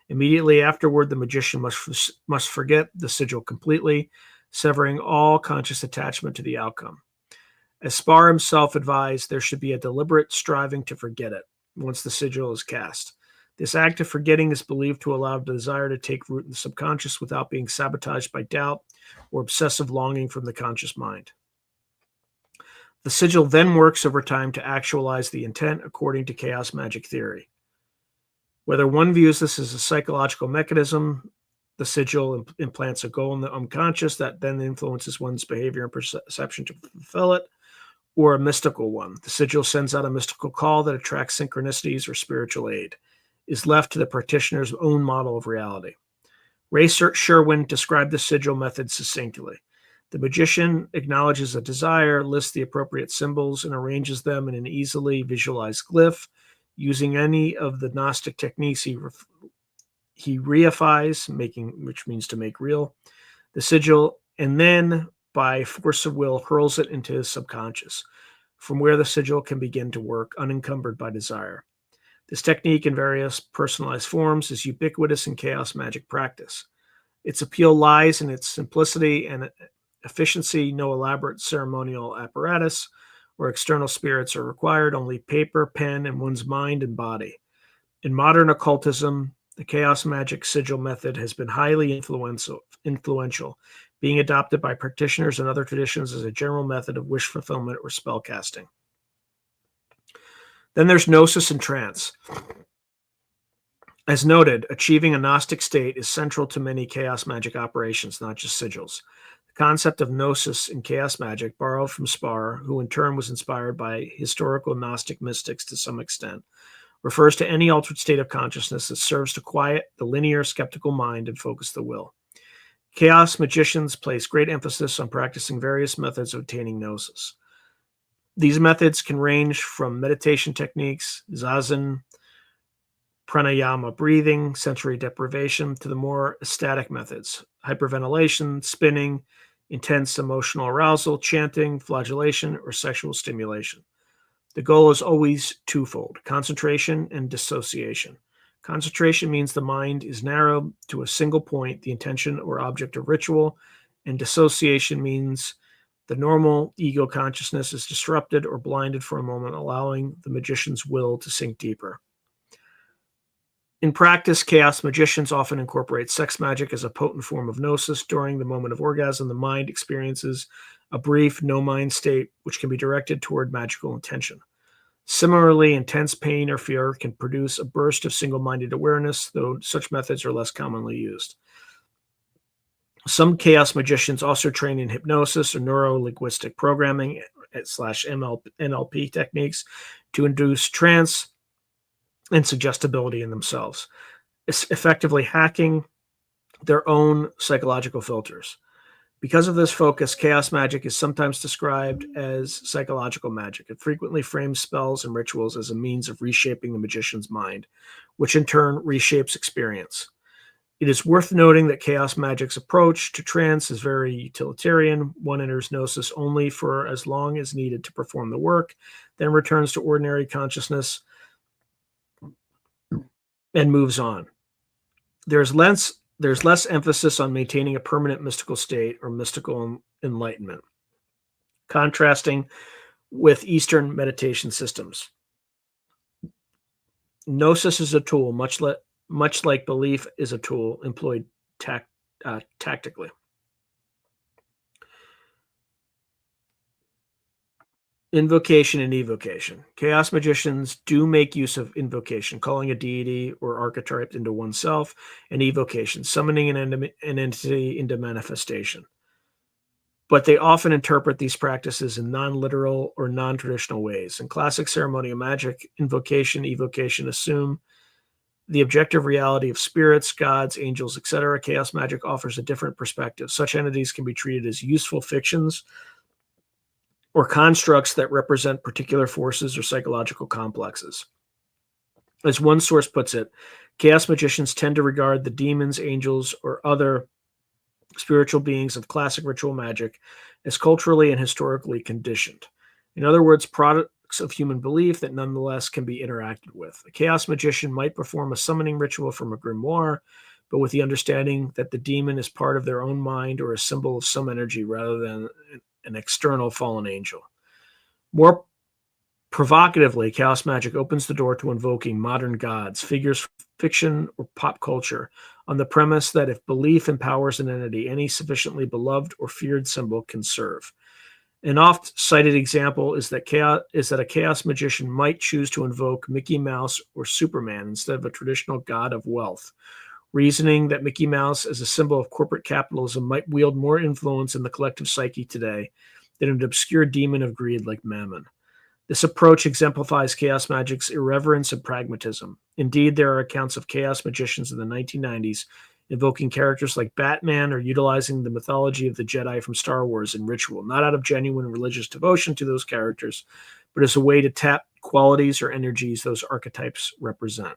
Immediately afterward, the magician must forget the sigil completely, severing all conscious attachment to the outcome. As Spar himself advised, there should be a deliberate striving to forget it once the sigil is cast. This act of forgetting is believed to allow the desire to take root in the subconscious without being sabotaged by doubt or obsessive longing from the conscious mind. The sigil then works over time to actualize the intent according to Chaos Magick theory. Whether one views this as a psychological mechanism, the sigil implants a goal in the unconscious that then influences one's behavior and perception to fulfill it, or a mystical one. The sigil sends out a mystical call that attracts synchronicities or spiritual aid, is left to the practitioner's own model of reality. Ray Sherwin described the sigil method succinctly. The magician acknowledges a desire, lists the appropriate symbols, and arranges them in an easily visualized glyph. Using any of the Gnostic techniques, he reifies, which means to make real, the sigil, and then by force of will hurls it into his subconscious, from where the sigil can begin to work unencumbered by desire. This technique in various personalized forms is ubiquitous in Chaos Magick practice. Its appeal lies in its simplicity and efficiency. No elaborate ceremonial apparatus or external spirits are required, only paper, pen, and one's mind and body. In modern occultism, the Chaos Magick sigil method has been highly influential, being adopted by practitioners and other traditions as a general method of wish fulfillment or spell casting. Then there's gnosis and trance. As noted, achieving a Gnostic state is central to many Chaos Magick operations, not just sigils. The concept of gnosis in Chaos Magick, borrowed from Spar, who in turn was inspired by historical Gnostic mystics to some extent, refers to any altered state of consciousness that serves to quiet the linear, skeptical mind and focus the will. Chaos magicians place great emphasis on practicing various methods of attaining gnosis. These methods can range from meditation techniques, zazen, pranayama breathing, sensory deprivation, to the more ecstatic methods, hyperventilation, spinning, intense emotional arousal, chanting, flagellation, or sexual stimulation. The goal is always twofold: concentration and dissociation. Concentration means the mind is narrowed to a single point, the intention or object of ritual, and dissociation means the normal ego consciousness is disrupted or blinded for a moment, allowing the magician's will to sink deeper. In practice, chaos magicians often incorporate sex magic as a potent form of gnosis. During the moment of orgasm, the mind experiences a brief no-mind state, which can be directed toward magical intention. Similarly, intense pain or fear can produce a burst of single-minded awareness, though such methods are less commonly used. Some chaos magicians also train in hypnosis or neuro-linguistic programming / NLP techniques to induce trance and suggestibility in themselves, effectively hacking their own psychological filters. Because of this focus, chaos magic is sometimes described as psychological magic. It frequently frames spells and rituals as a means of reshaping the magician's mind, which in turn reshapes experience. It is worth noting that chaos magic's approach to trance is very utilitarian. One enters gnosis only for as long as needed to perform the work, then returns to ordinary consciousness and moves on. There's less emphasis on maintaining a permanent mystical state or mystical enlightenment, contrasting with Eastern meditation systems. Gnosis is a tool, much like belief is a tool employed tactically. Invocation and evocation. Chaos magicians do make use of invocation, calling a deity or archetype into oneself, and evocation, summoning an entity into manifestation. but they often interpret these practices in non-literal or non-traditional ways. In classic ceremonial magic, invocation, evocation assume the objective reality of spirits, gods, angels, etc. Chaos magic offers a different perspective. Such entities can be treated as useful fictions or constructs that represent particular forces or psychological complexes. As one source puts it, chaos magicians tend to regard the demons, angels, or other spiritual beings of classic ritual magic as culturally and historically conditioned. In other words, products of human belief that nonetheless can be interacted with. A chaos magician might perform a summoning ritual from a grimoire, but with the understanding that the demon is part of their own mind or a symbol of some energy rather than an external fallen angel. More provocatively, chaos magic opens the door to invoking modern gods, figures from fiction or pop culture, on the premise that if belief empowers an entity, any sufficiently beloved or feared symbol can serve. An oft-cited example is that a chaos magician might choose to invoke Mickey Mouse or Superman instead of a traditional god of wealth, reasoning that Mickey Mouse as a symbol of corporate capitalism might wield more influence in the collective psyche today than an obscure demon of greed like Mammon. This approach exemplifies chaos magic's irreverence and pragmatism. Indeed, there are accounts of chaos magicians in the 1990s invoking characters like Batman or utilizing the mythology of the Jedi from Star Wars in ritual, not out of genuine religious devotion to those characters, but as a way to tap qualities or energies those archetypes represent.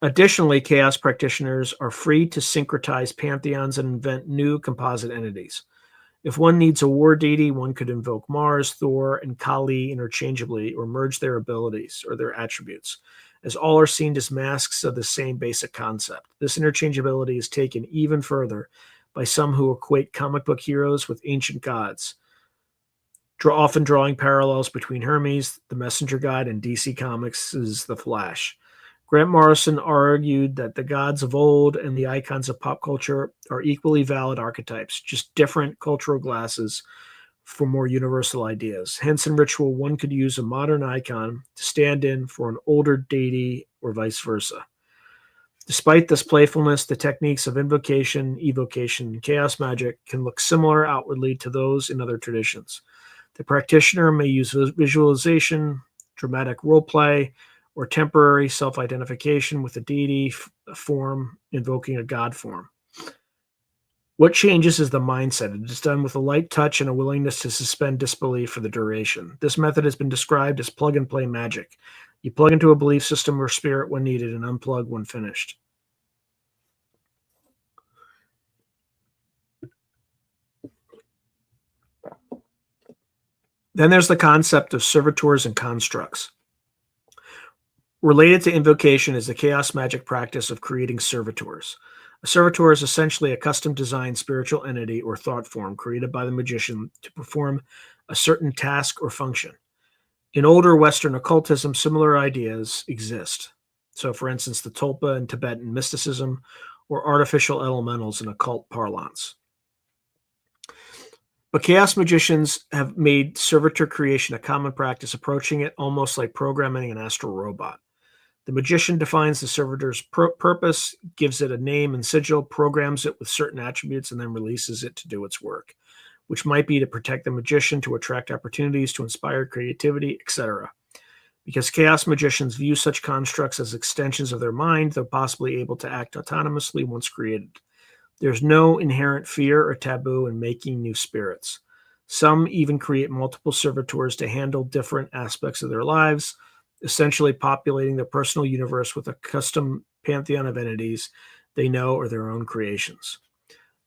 Additionally, chaos practitioners are free to syncretize pantheons and invent new composite entities. If one needs a war deity, one could invoke Mars, Thor, and Kali interchangeably or merge their abilities or their attributes, as all are seen as masks of the same basic concept. This interchangeability is taken even further by some who equate comic book heroes with ancient gods, often drawing parallels between Hermes, the messenger god, and DC Comics' The Flash. Grant Morrison argued that the gods of old and the icons of pop culture are equally valid archetypes, just different cultural glasses for more universal ideas. Hence, in ritual, one could use a modern icon to stand in for an older deity or vice versa. Despite this playfulness, the techniques of invocation, evocation, and chaos magic can look similar outwardly to those in other traditions. The practitioner may use visualization, dramatic roleplay, or temporary self-identification with a deity form, invoking a god form. What changes is the mindset. It is done with a light touch and a willingness to suspend disbelief for the duration. This method has been described as plug-and-play magic. You plug into a belief system or spirit when needed and unplug when finished. Then there's the concept of servitors and constructs. Related to invocation is the chaos magic practice of creating servitors. A servitor is essentially a custom-designed spiritual entity or thought form created by the magician to perform a certain task or function. In older Western occultism, similar ideas exist. So, for instance, the tulpa in Tibetan mysticism or artificial elementals in occult parlance. But chaos magicians have made servitor creation a common practice, approaching it almost like programming an astral robot. The magician defines the servitor's purpose, gives it a name and sigil, programs it with certain attributes, and then releases it to do its work, which might be to protect the magician, to attract opportunities, to inspire creativity, etc. Because chaos magicians view such constructs as extensions of their mind, they're possibly able to act autonomously once created. There's no inherent fear or taboo in making new spirits. Some even create multiple servitors to handle different aspects of their lives, essentially populating their personal universe with a custom pantheon of entities they know are their own creations.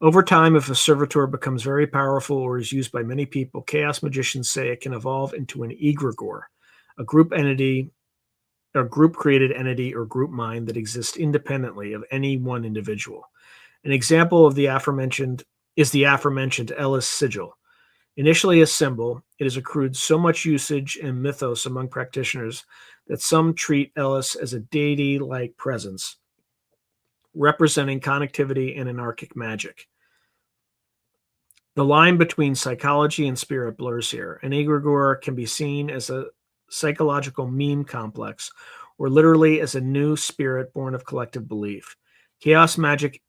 Over time, if a servitor becomes very powerful or is used by many people, chaos magicians say it can evolve into an egregore, a group entity, a group-created entity or group mind that exists independently of any one individual. An example of the aforementioned is the aforementioned Ellis sigil. Initially a symbol, it has accrued so much usage and mythos among practitioners that some treat Ellis as a deity-like presence, representing connectivity and anarchic magic. The line between psychology and spirit blurs here. An egregore can be seen as a psychological meme complex, or literally as a new spirit born of collective belief. Chaos magic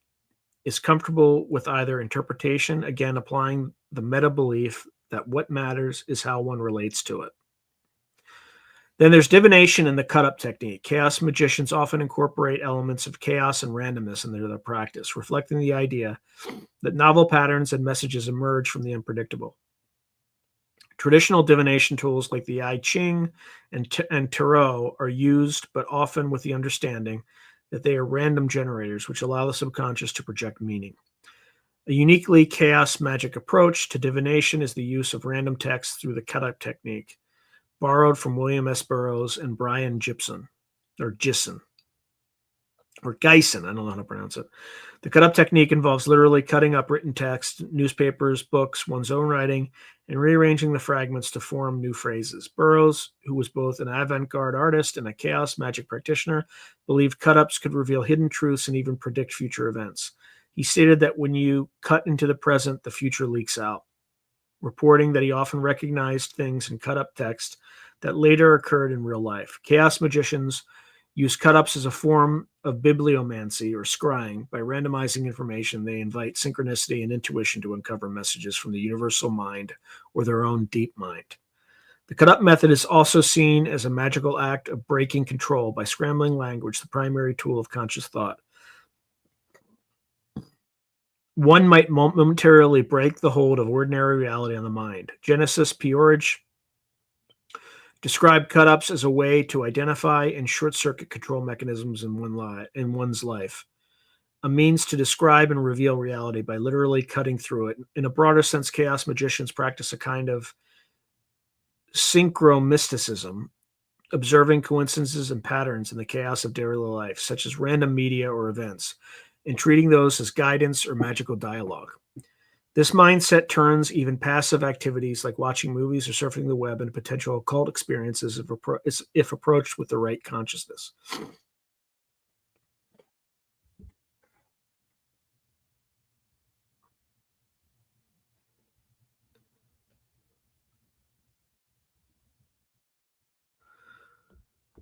is comfortable with either interpretation, again, applying the meta belief that what matters is how one relates to it. Then there's divination and the cut-up technique. Chaos magicians often incorporate elements of chaos and randomness in their practice, reflecting the idea that novel patterns and messages emerge from the unpredictable. Traditional divination tools like the I Ching and Tarot are used, but often with the understanding that they are random generators, which allow the subconscious to project meaning. A uniquely chaos magic approach to divination is the use of random text through the cut-up technique, borrowed from William S. Burroughs and Brian Gibson, or Gisson, or Geisen, I don't know how to pronounce it. The cut-up technique involves literally cutting up written text, newspapers, books, one's own writing, and rearranging the fragments to form new phrases. Burroughs, who was both an avant-garde artist and a chaos magic practitioner, believed cut-ups could reveal hidden truths and even predict future events. He stated that when you cut into the present, the future leaks out, reporting that he often recognized things in cut-up text that later occurred in real life. Chaos magicians use cut-ups as a form of bibliomancy or scrying. By randomizing information, they invite synchronicity and intuition to uncover messages from the universal mind or their own deep mind. The cut-up method is also seen as a magical act of breaking control by scrambling language, the primary tool of conscious thought. One might momentarily break the hold of ordinary reality on the mind. Genesis Peorage described cut-ups as a way to identify and short-circuit control mechanisms in one's life, a means to describe and reveal reality by literally cutting through it. In a broader sense, chaos magicians practice a kind of synchromysticism, observing coincidences and patterns in the chaos of daily life, such as random media or events, and treating those as guidance or magical dialogue. This mindset turns even passive activities like watching movies or surfing the web into potential occult experiences if approached with the right consciousness.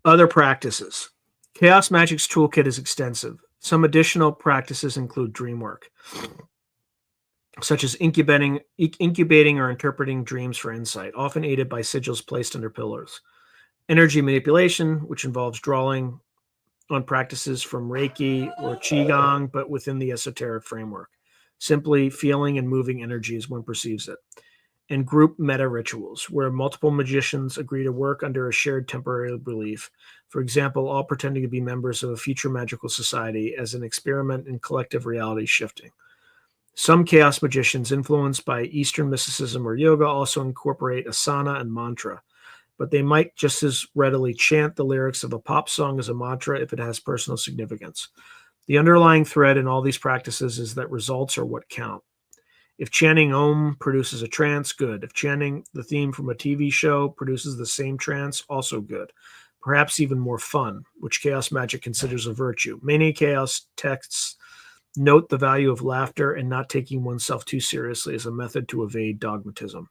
Other practices. Chaos Magic's toolkit is extensive. Some additional practices include dream work, such as incubating or interpreting dreams for insight, often aided by sigils placed under pillars. Energy manipulation, which involves drawing on practices from Reiki or Qigong, but within the esoteric framework, simply feeling and moving energy as one perceives it. And group meta rituals, where multiple magicians agree to work under a shared temporary belief. For example, all pretending to be members of a future magical society as an experiment in collective reality shifting. Some chaos magicians influenced by Eastern mysticism or yoga also incorporate asana and mantra, but they might just as readily chant the lyrics of a pop song as a mantra if it has personal significance. The underlying thread in all these practices is that results are what count. If chanting Om produces a trance, good. If chanting the theme from a TV show produces the same trance, also good. Perhaps even more fun, which Chaos Magic considers a virtue. Many chaos texts note the value of laughter and not taking oneself too seriously as a method to evade dogmatism.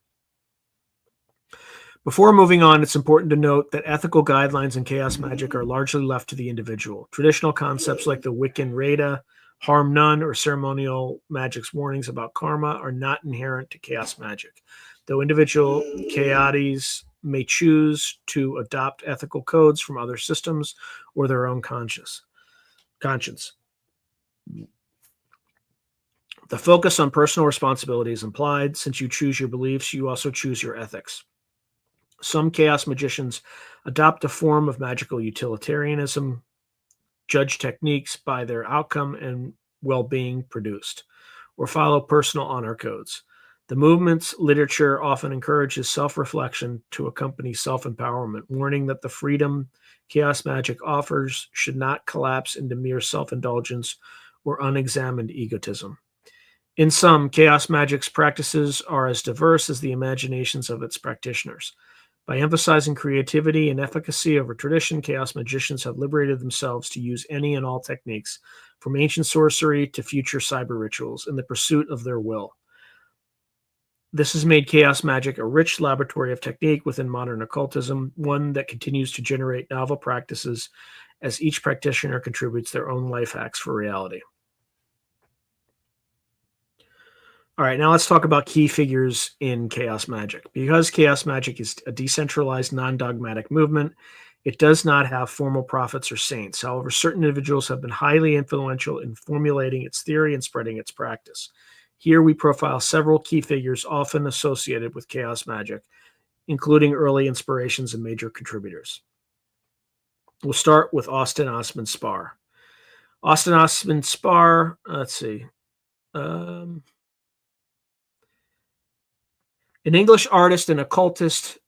Before moving on, it's important to note that ethical guidelines in chaos magic are largely left to the individual. Traditional concepts like the Wiccan Reda, harm none, or ceremonial magic's warnings about karma are not inherent to chaos magic, though individual chaotes may choose to adopt ethical codes from other systems or their own conscience. The focus on personal responsibility is implied. Since you choose your beliefs, you also choose your ethics. Some chaos magicians adopt a form of magical utilitarianism, judge techniques by their outcome and well-being produced, or follow personal honor codes. The movement's literature often encourages self-reflection to accompany self-empowerment, warning that the freedom chaos magic offers should not collapse into mere self-indulgence or unexamined egotism. In sum, chaos magic's practices are as diverse as the imaginations of its practitioners. By emphasizing creativity and efficacy over tradition, chaos magicians have liberated themselves to use any and all techniques, from ancient sorcery to future cyber rituals, in the pursuit of their will. This has made chaos magic a rich laboratory of technique within modern occultism, one that continues to generate novel practices as each practitioner contributes their own life hacks for reality. All right, now let's talk about key figures in Chaos Magic. Because Chaos Magic is a decentralized, non-dogmatic movement, it does not have formal prophets or saints. However, certain individuals have been highly influential in formulating its theory and spreading its practice. Here we profile several key figures often associated with Chaos Magic, including early inspirations and major contributors. We'll start with Austin Osman Spar. Austin Osman Spar, let's see. An English artist and occultist,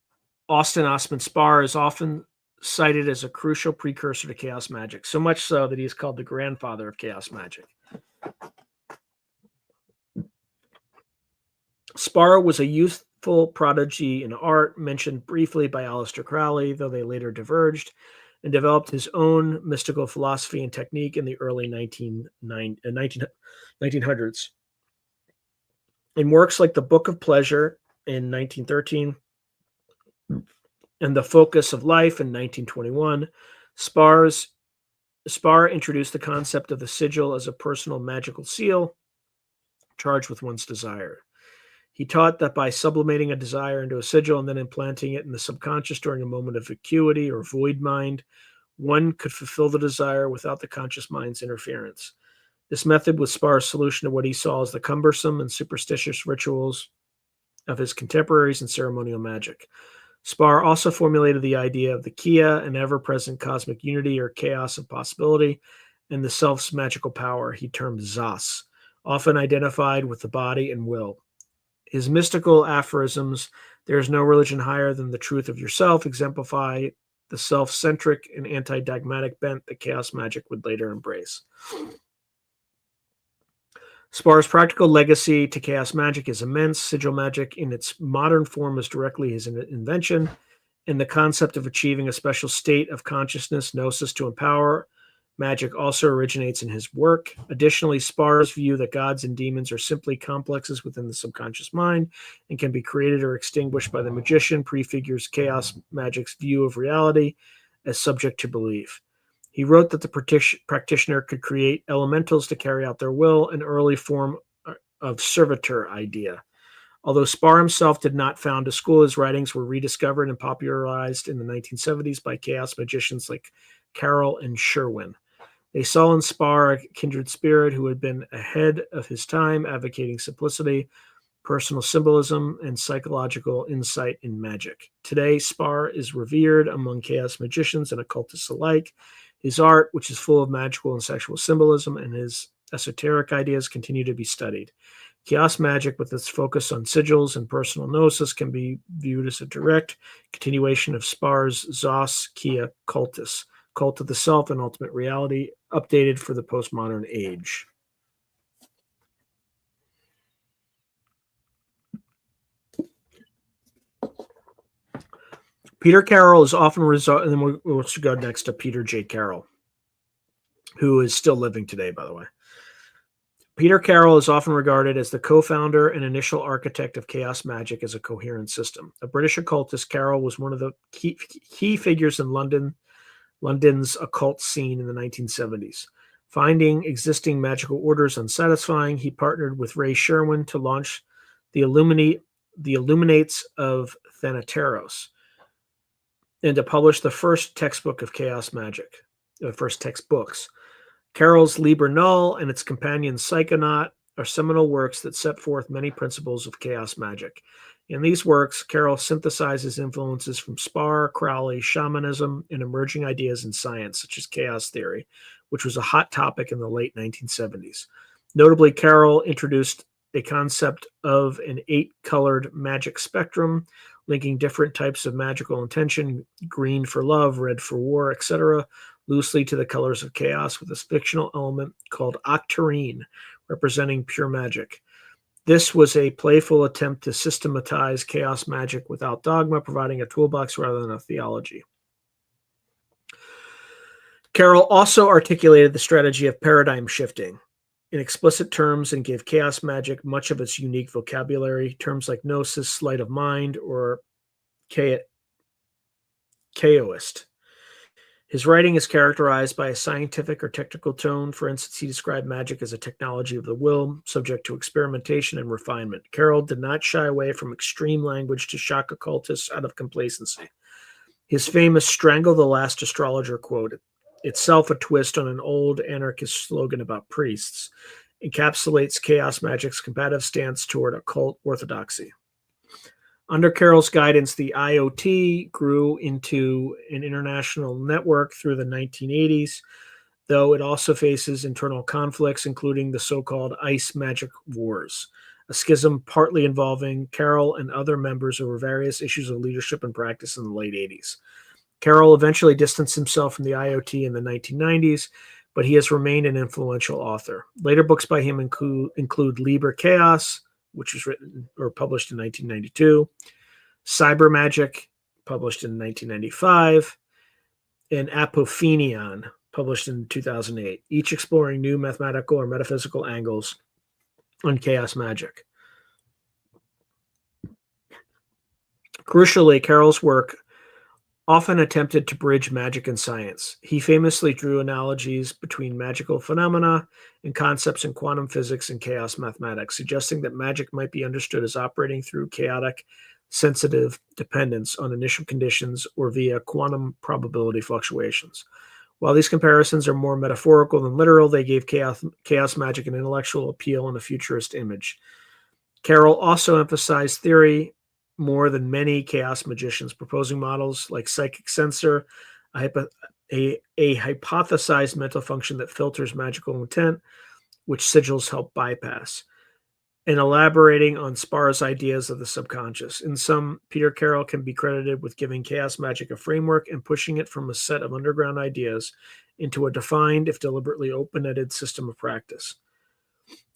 Austin Osman Spar is often cited as a crucial precursor to Chaos Magic, so much so that he is called the grandfather of Chaos Magic. Spar was a youthful prodigy in art, mentioned briefly by Aleister Crowley, though they later diverged, and developed his own mystical philosophy and technique in the early 1900s. In works like The Book of Pleasure in 1913 and The Focus of Life in 1921, Spar introduced the concept of the sigil as a personal magical seal charged with one's desire. He taught that by sublimating a desire into a sigil and then implanting it in the subconscious during a moment of vacuity or void mind, one could fulfill the desire without the conscious mind's interference. This method was Spar's solution to what he saw as the cumbersome and superstitious rituals of his contemporaries in ceremonial magic. Spar also formulated the idea of the Kia, an ever-present cosmic unity or chaos of possibility, and the self's magical power he termed Zas, often identified with the body and will. His mystical aphorisms, "There is no religion higher than the truth of yourself," exemplify the self-centric and anti-dogmatic bent that Chaos Magic would later embrace. Spar's practical legacy to Chaos Magic is immense. Sigil magic in its modern form is directly his invention, and the concept of achieving a special state of consciousness, gnosis, to empower magic also originates in his work. Additionally, Spar's view that gods and demons are simply complexes within the subconscious mind and can be created or extinguished by the magician prefigures Chaos Magic's view of reality as subject to belief. He wrote that the practitioner could create elementals to carry out their will, an early form of servitor idea. Although Spar himself did not found a school, his writings were rediscovered and popularized in the 1970s by chaos magicians like Karl and Sherwin. They saw in Spar a kindred spirit who had been ahead of his time, advocating simplicity, personal symbolism, and psychological insight in magic. Today, Spar is revered among chaos magicians and occultists alike. His art, which is full of magical and sexual symbolism, and his esoteric ideas continue to be studied. Chaos Magic, with its focus on sigils and personal gnosis, can be viewed as a direct continuation of Spar's Zos Kia cultus, cult of the self and ultimate reality, updated for the postmodern age. Peter Carroll is often and then we'll go next to Peter J. Carroll, who is still living today, by the way. Peter Carroll is often regarded as the co-founder and initial architect of Chaos Magic as a coherent system. A British occultist, Carroll was one of the key figures in London's occult scene in the 1970s. Finding existing magical orders unsatisfying, he partnered with Ray Sherwin to launch the Illuminates of Thanateros and to publish the first textbook of Chaos Magic, the first textbooks. Carroll's Liber Null and its companion Psychonaut are seminal works that set forth many principles of chaos magic. In these works, Carroll synthesizes influences from Spar, Crowley, shamanism, and emerging ideas in science, such as chaos theory, which was a hot topic in the late 1970s. Notably, Carroll introduced a concept of an 8-colored magic spectrum, linking different types of magical intention, green for love, red for war, etc., loosely to the colors of chaos, with a fictional element called octarine, representing pure magic. This was a playful attempt to systematize chaos magic without dogma, providing a toolbox rather than a theology. Carroll also articulated the strategy of paradigm shifting in explicit terms and gave chaos magic much of its unique vocabulary. Terms like gnosis, sleight of mind, or chaoist His writing is characterized by a scientific or technical tone. For instance, he described magic as a technology of the will, subject to experimentation and refinement. Karl did not shy away from extreme language to shock occultists out of complacency. His famous "Strangle the Last Astrologer" quote, itself a twist on an old anarchist slogan about priests, encapsulates Chaos Magick's combative stance toward occult orthodoxy. Under Karl's guidance, the IoT grew into an international network through the 1980s, though it also faces internal conflicts, including the so-called Ice Magic Wars, a schism partly involving Karl and other members over various issues of leadership and practice in the late 80s. Karl eventually distanced himself from the IoT in the 1990s, but he has remained an influential author. Later books by him include Liber Chaos, which was written or published in 1992, Cyber Magic, published in 1995, and Apophenion, published in 2008, each exploring new mathematical or metaphysical angles on chaos magic. Crucially, Karl's work often attempted to bridge magic and science. He famously drew analogies between magical phenomena and concepts in quantum physics and chaos mathematics, suggesting that magic might be understood as operating through chaotic, sensitive dependence on initial conditions or via quantum probability fluctuations. While these comparisons are more metaphorical than literal, they gave chaos magic an intellectual appeal and a futurist image. Karl also emphasized theory more than many chaos magicians, proposing models like psychic sensor, a hypothesized mental function that filters magical intent, which sigils help bypass, and elaborating on Spar's ideas of the subconscious. In sum, Peter Karl can be credited with giving chaos magic a framework and pushing it from a set of underground ideas into a defined, if deliberately open-ended, system of practice.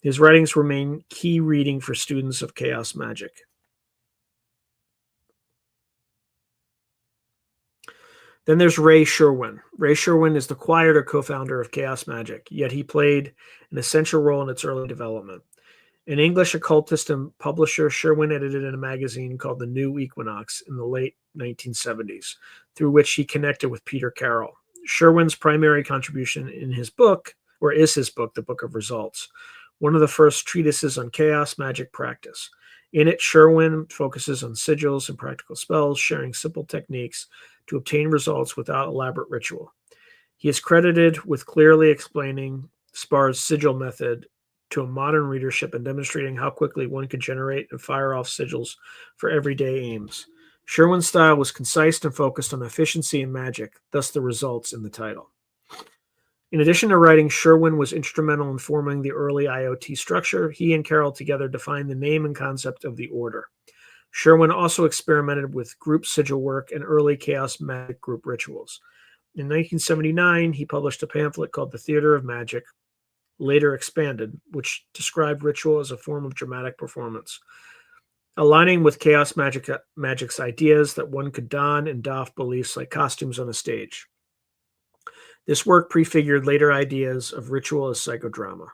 His writings remain key reading for students of chaos magic. Then there's Ray Sherwin. Ray Sherwin is the quieter co-founder of Chaos Magick, yet he played an essential role in its early development. An English occultist and publisher, Sherwin edited in a magazine called The New Equinox in the late 1970s, through which he connected with Peter Karl. Sherwin's primary contribution is his book, The Book of Results, one of the first treatises on chaos magic practice. In it, Sherwin focuses on sigils and practical spells, sharing simple techniques to obtain results without elaborate ritual. He is credited with clearly explaining Spar's sigil method to a modern readership and demonstrating how quickly one could generate and fire off sigils for everyday aims. Sherwin's style was concise and focused on efficiency and magic, thus the results in the title. In addition to writing, Sherwin was instrumental in forming the early IoT structure. He and Karl together defined the name and concept of the order. Sherwin also experimented with group sigil work and early chaos magic group rituals. In 1979, he published a pamphlet called The Theater of Magic, later expanded, which described ritual as a form of dramatic performance, aligning with chaos magic's ideas that one could don and doff beliefs like costumes on a stage. This work prefigured later ideas of ritual as psychodrama.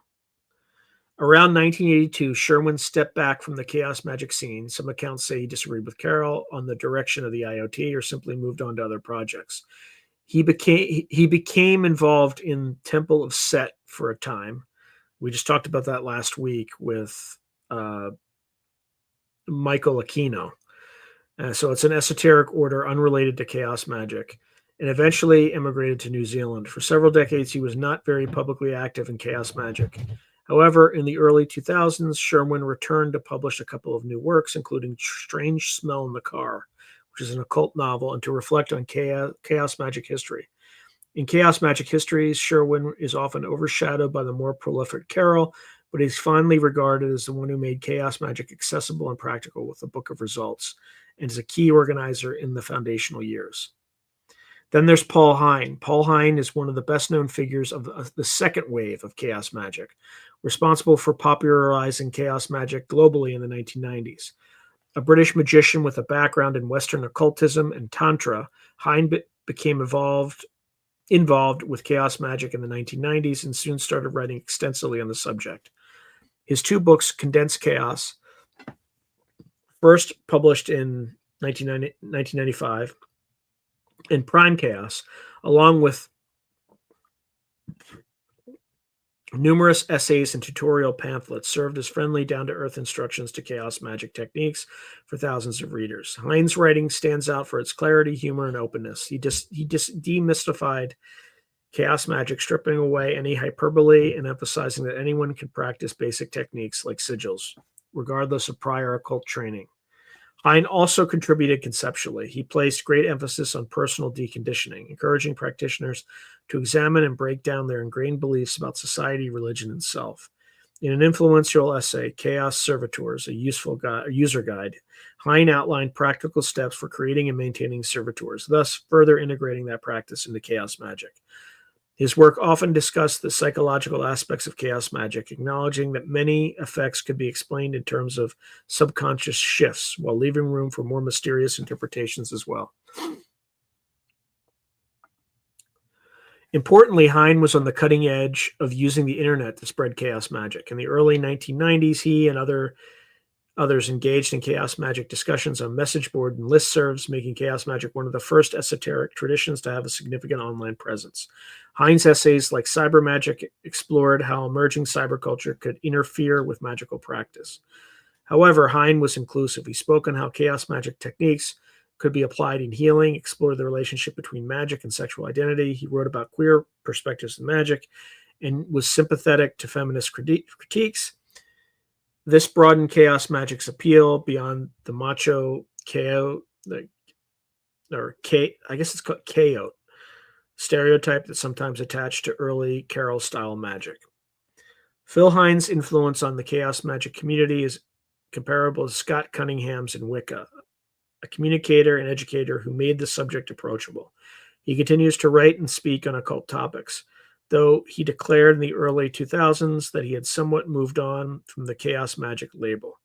Around 1982, Sherwin stepped back from the chaos magic scene. Some accounts say he disagreed with Karl on the direction of the IoT or simply moved on to other projects. He became involved in Temple of Set for a time. We just talked about that last week with Michael Aquino. So it's an esoteric order unrelated to chaos magic, and eventually immigrated to New Zealand. For several decades, he was not very publicly active in chaos magic. However, in the early 2000s, Sherwin returned to publish a couple of new works, including Strange Smell in the Car, which is an occult novel, and to reflect on chaos magic history. In chaos magic histories, Sherwin is often overshadowed by the more prolific Karl, but he's fondly regarded as the one who made chaos magic accessible and practical with the Book of Results, and is a key organizer in the foundational years. Then there's Paul Hine. Paul Hine is one of the best-known figures of the second wave of chaos magic, responsible for popularizing chaos magic globally in the 1990s. A British magician with a background in Western occultism and Tantra, Hine became involved with chaos magic in the 1990s and soon started writing extensively on the subject. His two books, Condensed Chaos, first published in 1995, and Prime Chaos, along with numerous essays and tutorial pamphlets, served as friendly, down-to-earth instructions to Chaos Magic techniques for thousands of readers. Hines' writing stands out for its clarity, humor, and openness. He demystified Chaos Magic, stripping away any hyperbole and emphasizing that anyone can practice basic techniques like sigils, regardless of prior occult training. Hein also contributed conceptually. He placed great emphasis on personal deconditioning, encouraging practitioners to examine and break down their ingrained beliefs about society, religion, and self. In an influential essay, Chaos Servitors, a useful user guide, Hein outlined practical steps for creating and maintaining servitors, thus further integrating that practice into Chaos Magic. His work often discussed the psychological aspects of Chaos Magic, acknowledging that many effects could be explained in terms of subconscious shifts, while leaving room for more mysterious interpretations as well. Importantly, Hein was on the cutting edge of using the internet to spread Chaos Magic. In the early 1990s, he and others engaged in Chaos Magic discussions on message board and listservs, making Chaos Magic one of the first esoteric traditions to have a significant online presence. Hein's essays like Cyber Magic explored how emerging cyberculture could interfere with magical practice. However, Hein was inclusive. He spoke on how Chaos Magic techniques could be applied in healing, explored the relationship between magic and sexual identity. He wrote about queer perspectives in magic and was sympathetic to feminist critiques. This broadened Chaos Magic's appeal beyond the macho chaos, I guess it's called chaos stereotype that's sometimes attached to early Karl-style magic. Phil Hines' influence on the Chaos Magic community is comparable to Scott Cunningham's in Wicca, a communicator and educator who made the subject approachable. He continues to write and speak on occult topics, though he declared in the early 2000s that he had somewhat moved on from the Chaos Magic label.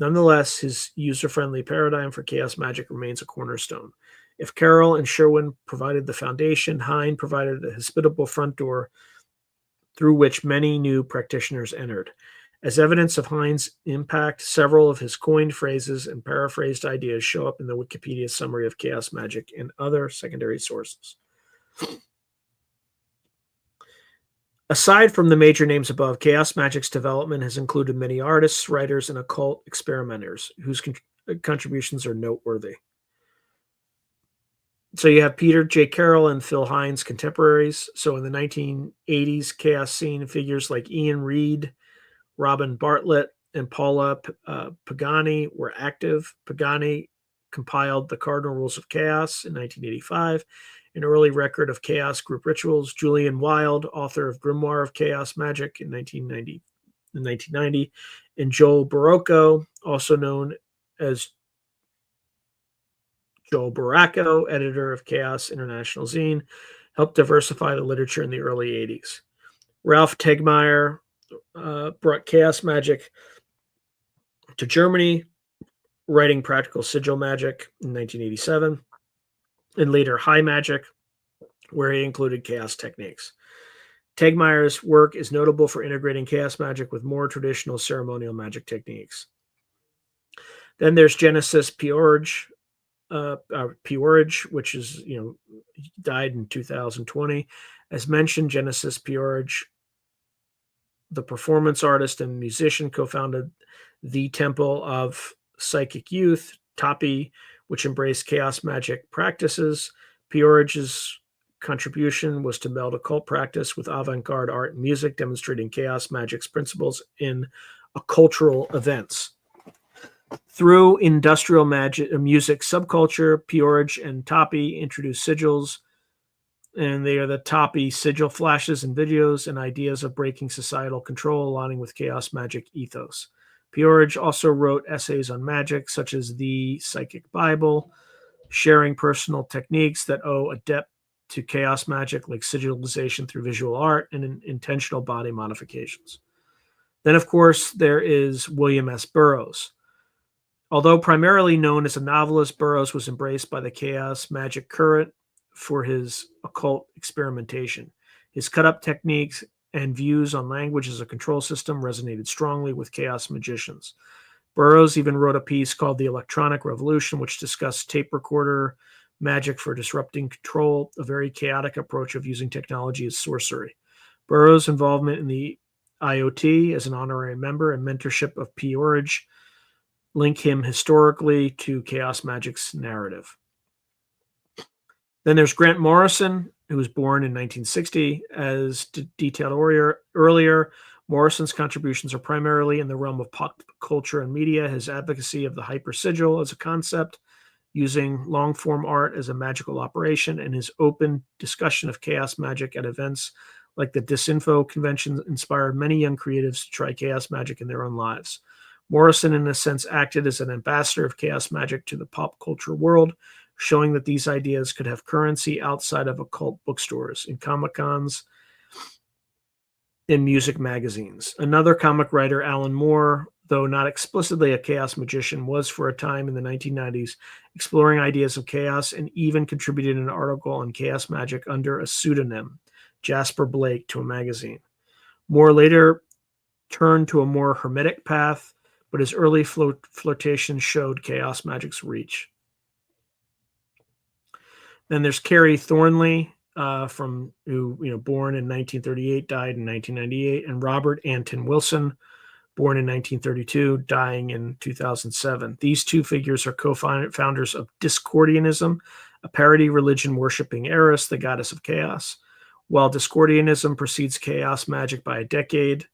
Nonetheless, his user-friendly paradigm for Chaos Magic remains a cornerstone. If Karl and Sherwin provided the foundation, Hein provided a hospitable front door through which many new practitioners entered. As evidence of Hein's impact, several of his coined phrases and paraphrased ideas show up in the Wikipedia summary of Chaos Magic and other secondary sources. Aside from the major names above, Chaos Magic's development has included many artists, writers, and occult experimenters whose contributions are noteworthy. So you have Peter J. Carroll and Phil Hines, contemporaries. So in the 1980s chaos scene, figures like Ian Reed, Robin Bartlett, and Paula Pagani were active. Pagani compiled The Cardinal Rules of Chaos in 1985, an early record of chaos group rituals. Julian Wilde, author of Grimoire of Chaos Magic in 1990, and Joel Barocco, also known as Joel Baracco, editor of Chaos International Zine, helped diversify the literature in the early 80s. Ralph Tegmeyer brought Chaos Magic to Germany, writing Practical Sigil Magic in 1987, and later High Magic, where he included chaos techniques. Tegmeyer's work is notable for integrating Chaos Magic with more traditional ceremonial magic techniques. Then there's Genesis Peorage, which is, died in 2020. As mentioned, Genesis Peorage, the performance artist and musician, co-founded the Temple of Psychic Youth, TAPI, which embraced chaos magic practices. Peorage's contribution was to meld occult practice with avant-garde art and music, demonstrating chaos magic's principles in cultural events. Through industrial music subculture, Peorage and TAPI introduced sigils, and they are the TAPI sigil flashes and videos and ideas of breaking societal control, aligning with chaos magic ethos. Peorage also wrote essays on magic, such as the Psychic Bible, sharing personal techniques that owe a depth to chaos magic, like sigilization through visual art and intentional body modifications. Then, of course, there is William S. Burroughs. Although primarily known as a novelist, Burroughs was embraced by the chaos magic current for his occult experimentation. His cut-up techniques and views on language as a control system resonated strongly with chaos magicians. Burroughs even wrote a piece called The Electronic Revolution, which discussed tape recorder magic for disrupting control, a very chaotic approach of using technology as sorcery. Burroughs' involvement in the IoT as an honorary member and mentorship of P. Orridge link him historically to Chaos Magick's narrative. Then there's Grant Morrison, who was born in 1960. As detailed earlier, Morrison's contributions are primarily in the realm of pop culture and media. His advocacy of the hypersigil as a concept, using long-form art as a magical operation, and his open discussion of chaos magic at events like the Disinfo convention inspired many young creatives to try chaos magic in their own lives. Morrison, in a sense, acted as an ambassador of chaos magic to the pop culture world, showing that these ideas could have currency outside of occult bookstores, in Comic-Cons, in music magazines. Another comic writer, Alan Moore, though not explicitly a chaos magician, was for a time in the 1990s exploring ideas of chaos and even contributed an article on chaos magic under a pseudonym, Jasper Blake, to a magazine. Moore later turned to a more hermetic path, but his early flirtation showed chaos magic's reach. Then there's Carrie Thornley, born in 1938, died in 1998, and Robert Anton Wilson, born in 1932, dying in 2007. These two figures are co-founders of Discordianism, a parody religion worshiping Eris, the goddess of chaos. While Discordianism precedes chaos magic by a decade,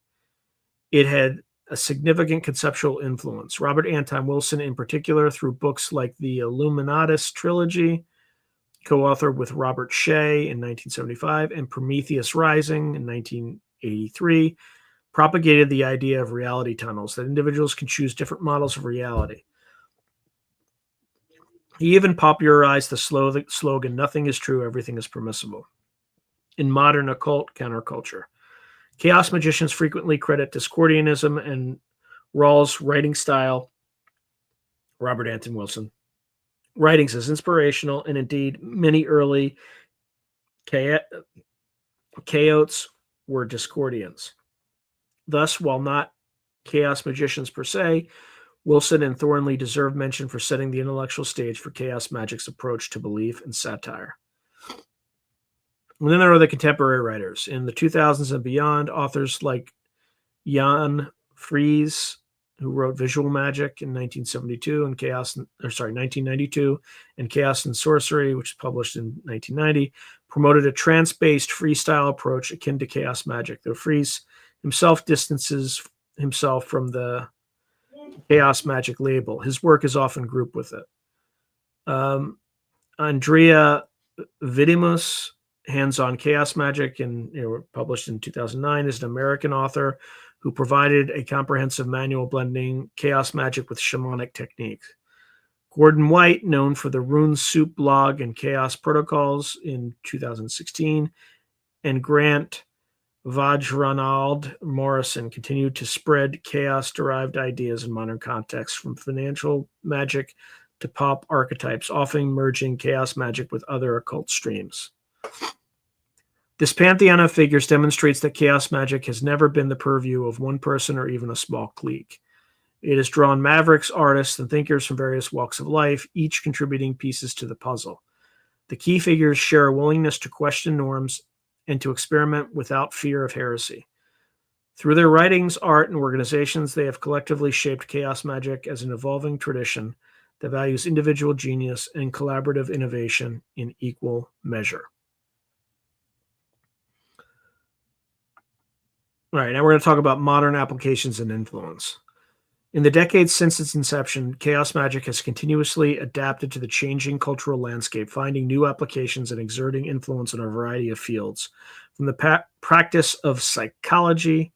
it had a significant conceptual influence. Robert Anton Wilson, in particular, through books like the Illuminatus trilogy, co-authored with Robert Shea in 1975, and Prometheus Rising in 1983, propagated the idea of reality tunnels, that individuals can choose different models of reality. He even popularized the slogan, "Nothing is true, everything is permissible," in modern occult counterculture. Chaos magicians frequently credit Discordianism and Rawls' writing style, Robert Anton Wilson, writings as inspirational, and indeed many early chaots were Discordians. Thus, while not chaos magicians per se, Wilson and Thornley deserve mention for setting the intellectual stage for chaos magic's approach to belief and satire. And then there are the contemporary writers. In the 2000s and beyond, authors like Jan Fries, who wrote Visual Magic in 1992 and 1992, and Chaos and Sorcery, which was published in 1990, promoted a trance-based freestyle approach akin to chaos magic, though Fries himself distances himself from the chaos magic label. His work is often grouped with it. Andrea Vidimus, Hands-on Chaos Magic, and published in 2009, is an American author who provided a comprehensive manual blending chaos magic with shamanic techniques. Gordon White, known for the Rune Soup blog and Chaos Protocols in 2016, and Grant Vajranald Morrison continued to spread chaos-derived ideas in modern contexts, from financial magic to pop archetypes, often merging chaos magic with other occult streams. This pantheon of figures demonstrates that chaos magic has never been the purview of one person or even a small clique. It has drawn mavericks, artists, and thinkers from various walks of life, each contributing pieces to the puzzle. The key figures share a willingness to question norms and to experiment without fear of heresy. Through their writings, art, and organizations, they have collectively shaped chaos magic as an evolving tradition that values individual genius and collaborative innovation in equal measure. All right, now we're going to talk about modern applications and influence. In the decades since its inception, chaos magic has continuously adapted to the changing cultural landscape, finding new applications and exerting influence in a variety of fields, from the practice of psychology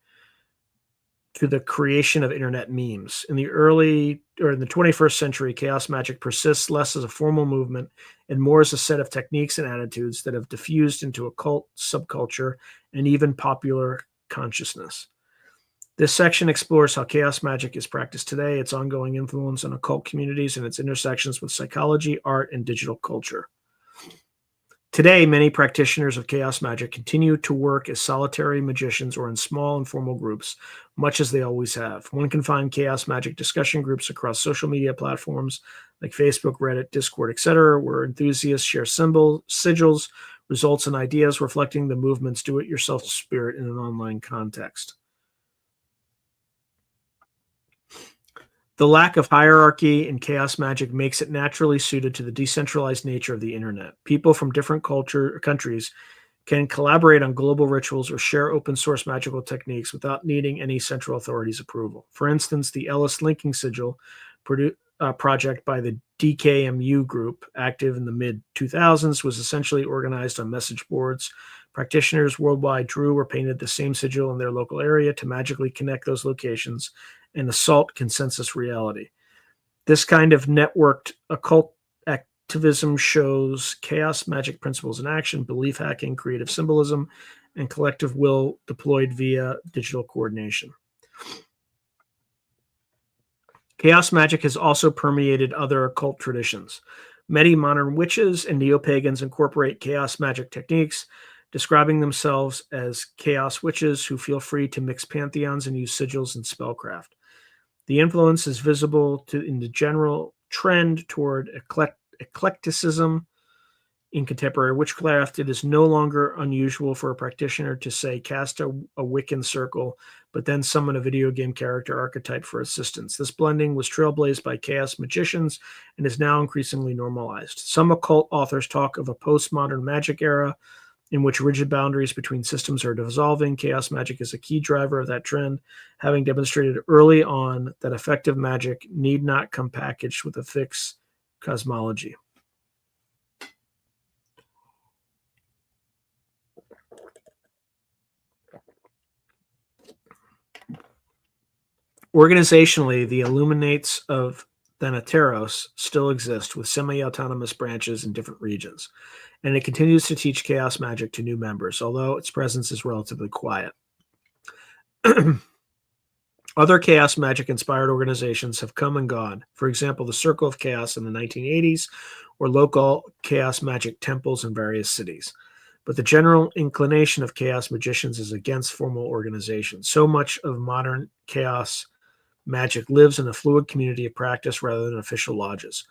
to the creation of internet memes. In the 21st century, chaos magic persists less as a formal movement and more as a set of techniques and attitudes that have diffused into occult subculture and even popular consciousness. This section explores how chaos magic is practiced today, its ongoing influence on occult communities, and its intersections with psychology, art, and digital culture. Today, many practitioners of chaos magic continue to work as solitary magicians or in small informal groups, much as they always have. One can find chaos magic discussion groups across social media platforms like Facebook, Reddit, Discord, etc., where enthusiasts share sigils, results, and ideas reflecting the movement's do-it-yourself spirit in an online context. The lack of hierarchy in chaos magic makes it naturally suited to the decentralized nature of the internet. People from different countries can collaborate on global rituals or share open source magical techniques without needing any central authority's approval. For instance, the Ellis Linking Sigil project by the DKMU group, active in the mid-2000s, was essentially organized on message boards. Practitioners worldwide drew or painted the same sigil in their local area to magically connect those locations and assault consensus reality. This kind of networked occult activism shows chaos magic principles in action, belief hacking, creative symbolism, and collective will deployed via digital coordination. Chaos magic has also permeated other occult traditions. Many modern witches and neo-pagans incorporate chaos magic techniques, describing themselves as chaos witches who feel free to mix pantheons and use sigils and spellcraft. The influence is visible in the general trend toward eclecticism in contemporary witchcraft. It is no longer unusual for a practitioner to say, cast a Wiccan circle, but then summon a video game character archetype for assistance. This blending was trailblazed by chaos magicians and is now increasingly normalized. Some occult authors talk of a postmodern magic era in which rigid boundaries between systems are dissolving. Chaos magic is a key driver of that trend, having demonstrated early on that effective magic need not come packaged with a fixed cosmology. Organizationally, the Illuminates of Thanateros still exist with semi-autonomous branches in different regions, and it continues to teach chaos magic to new members, although its presence is relatively quiet. Other chaos magic-inspired organizations have come and gone. For example, the Circle of Chaos in the 1980s, or local chaos magic temples in various cities. But the general inclination of chaos magicians is against formal organization. So much of modern chaos magic lives in a fluid community of practice rather than official lodges.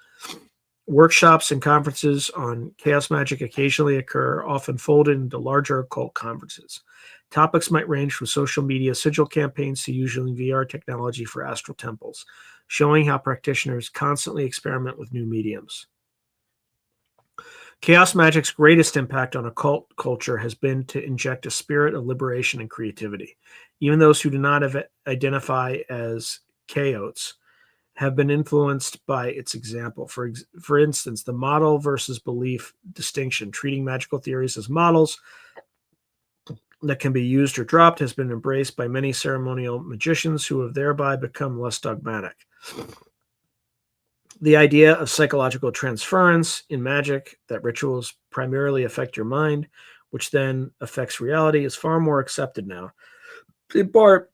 Workshops and conferences on chaos magic occasionally occur, often folded into larger occult conferences. Topics might range from social media sigil campaigns to using VR technology for astral temples, showing how practitioners constantly experiment with new mediums. Chaos magic's greatest impact on occult culture has been to inject a spirit of liberation and creativity. Even those who do not identify as chaots have been influenced by its example. For instance, the model versus belief distinction, treating magical theories as models that can be used or dropped, has been embraced by many ceremonial magicians who have thereby become less dogmatic. The idea of psychological transference in magic, that rituals primarily affect your mind, which then affects reality, is far more accepted now, in part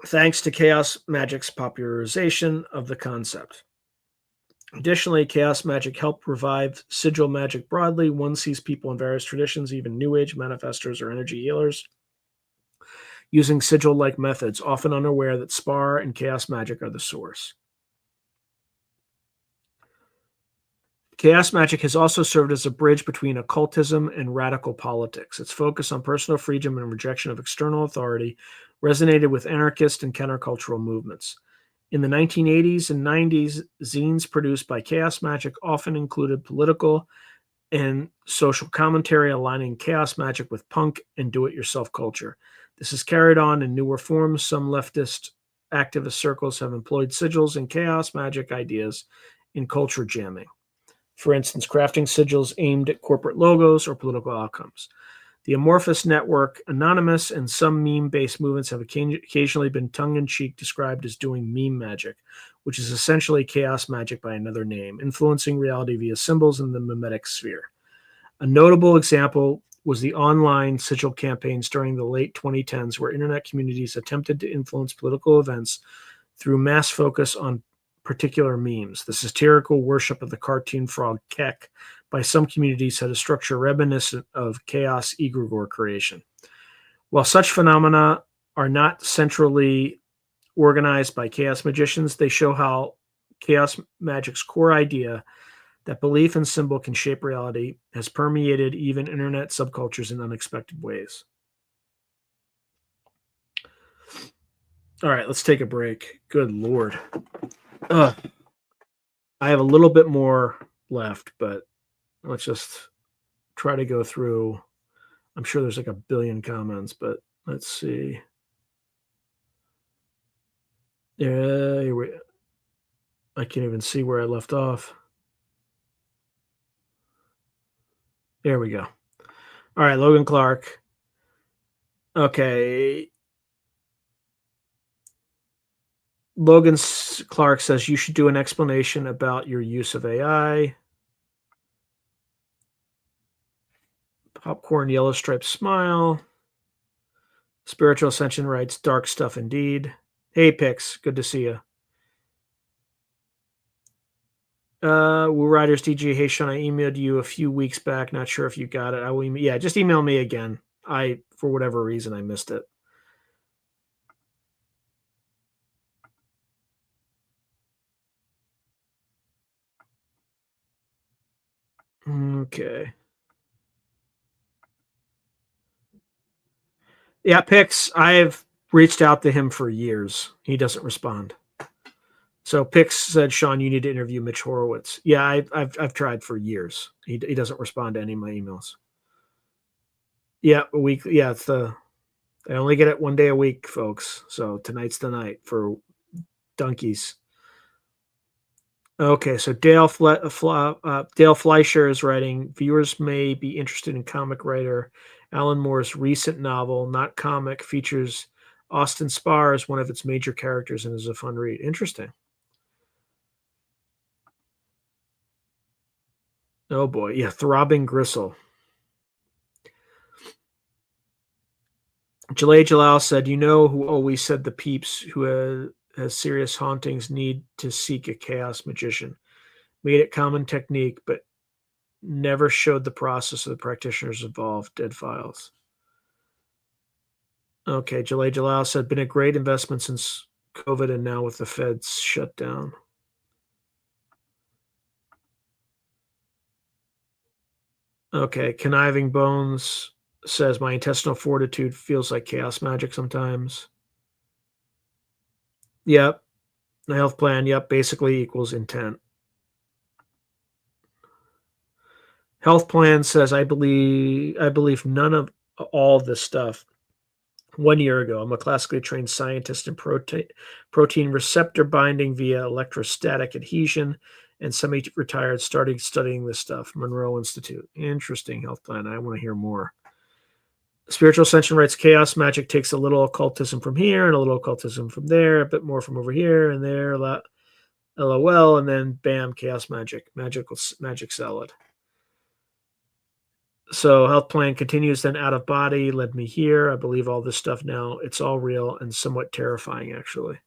thanks to chaos magic's popularization of the concept. Additionally, chaos magic helped revive sigil magic broadly. One sees people in various traditions, even New Age manifestors or energy healers, using sigil-like methods, often unaware that spar and chaos magic are the source. Chaos magic has also served as a bridge between occultism and radical politics. Its focus on personal freedom and rejection of external authority resonated with anarchist and countercultural movements. In the 1980s and 90s, zines produced by Chaos Magic often included political and social commentary aligning chaos magic with punk and do-it-yourself culture. This is carried on in newer forms. Some leftist activist circles have employed sigils and chaos magic ideas in culture jamming. For instance, crafting sigils aimed at corporate logos or political outcomes. The amorphous network Anonymous and some meme-based movements have occasionally been tongue-in-cheek described as doing meme magic, which is essentially chaos magic by another name, influencing reality via symbols in the mimetic sphere. A notable example was the online sigil campaigns during the late 2010s, where internet communities attempted to influence political events through mass focus on particular memes. The satirical worship of the cartoon frog Keck by some communities had a structure reminiscent of chaos egregore creation. While such phenomena are not centrally organized by chaos magicians, they show how chaos magic's core idea that belief and symbol can shape reality has permeated even internet subcultures in unexpected ways. All right, let's take a break. Good Lord. I have a little bit more left, but let's just try to go through. I'm sure there's like a billion comments, but let's see. Yeah, I can't even see where I left off. There we go. All right, Logan Clark. Okay. Logan Clark says you should do an explanation about your use of AI. Popcorn Yellow Striped Smile. Spiritual Ascension writes, dark stuff indeed. Hey, Pix, good to see you. Woo Riders DG, hey, Sean, I emailed you a few weeks back. Not sure if you got it. I will email, yeah, just email me again. For whatever reason, I missed it. Okay. Yeah, Pix, I've reached out to him for years. He doesn't respond. So Pix said, Sean, you need to interview Mitch Horowitz. Yeah, I've tried for years. He doesn't respond to any of my emails. Yeah, a week. Yeah, I only get it one day a week, folks. So tonight's the night for donkeys. Okay, so Dale Fleischer is writing. Viewers may be interested in comic writer Alan Moore's recent novel, not comic, features Austin Spar as one of its major characters and is a fun read. Interesting. Oh boy, yeah, Throbbing Gristle. Jalal Jalal said, "You know who always said the peeps who has serious hauntings need to seek a chaos magician. Made it common technique, but never showed the process of the practitioners involved. Dead files." Okay, Jalal Jalal said, "Been a great investment since COVID and now with the Feds shut down." Okay, Conniving Bones says, "My intestinal fortitude feels like chaos magic sometimes." Yep. The health plan, yep, basically equals intent. Health plan says, I believe none of all this stuff. 1 year ago, I'm a classically trained scientist in protein receptor binding via electrostatic adhesion and semi-retired, started studying this stuff. Monroe Institute. Interesting health plan. I want to hear more. Spiritual Ascension writes, chaos magic takes a little occultism from here and a little occultism from there, a bit more from over here and there. LOL, and then bam, chaos magic salad. So health plan continues, then out of body led me here. I believe all this stuff now. It's all real and somewhat terrifying, actually.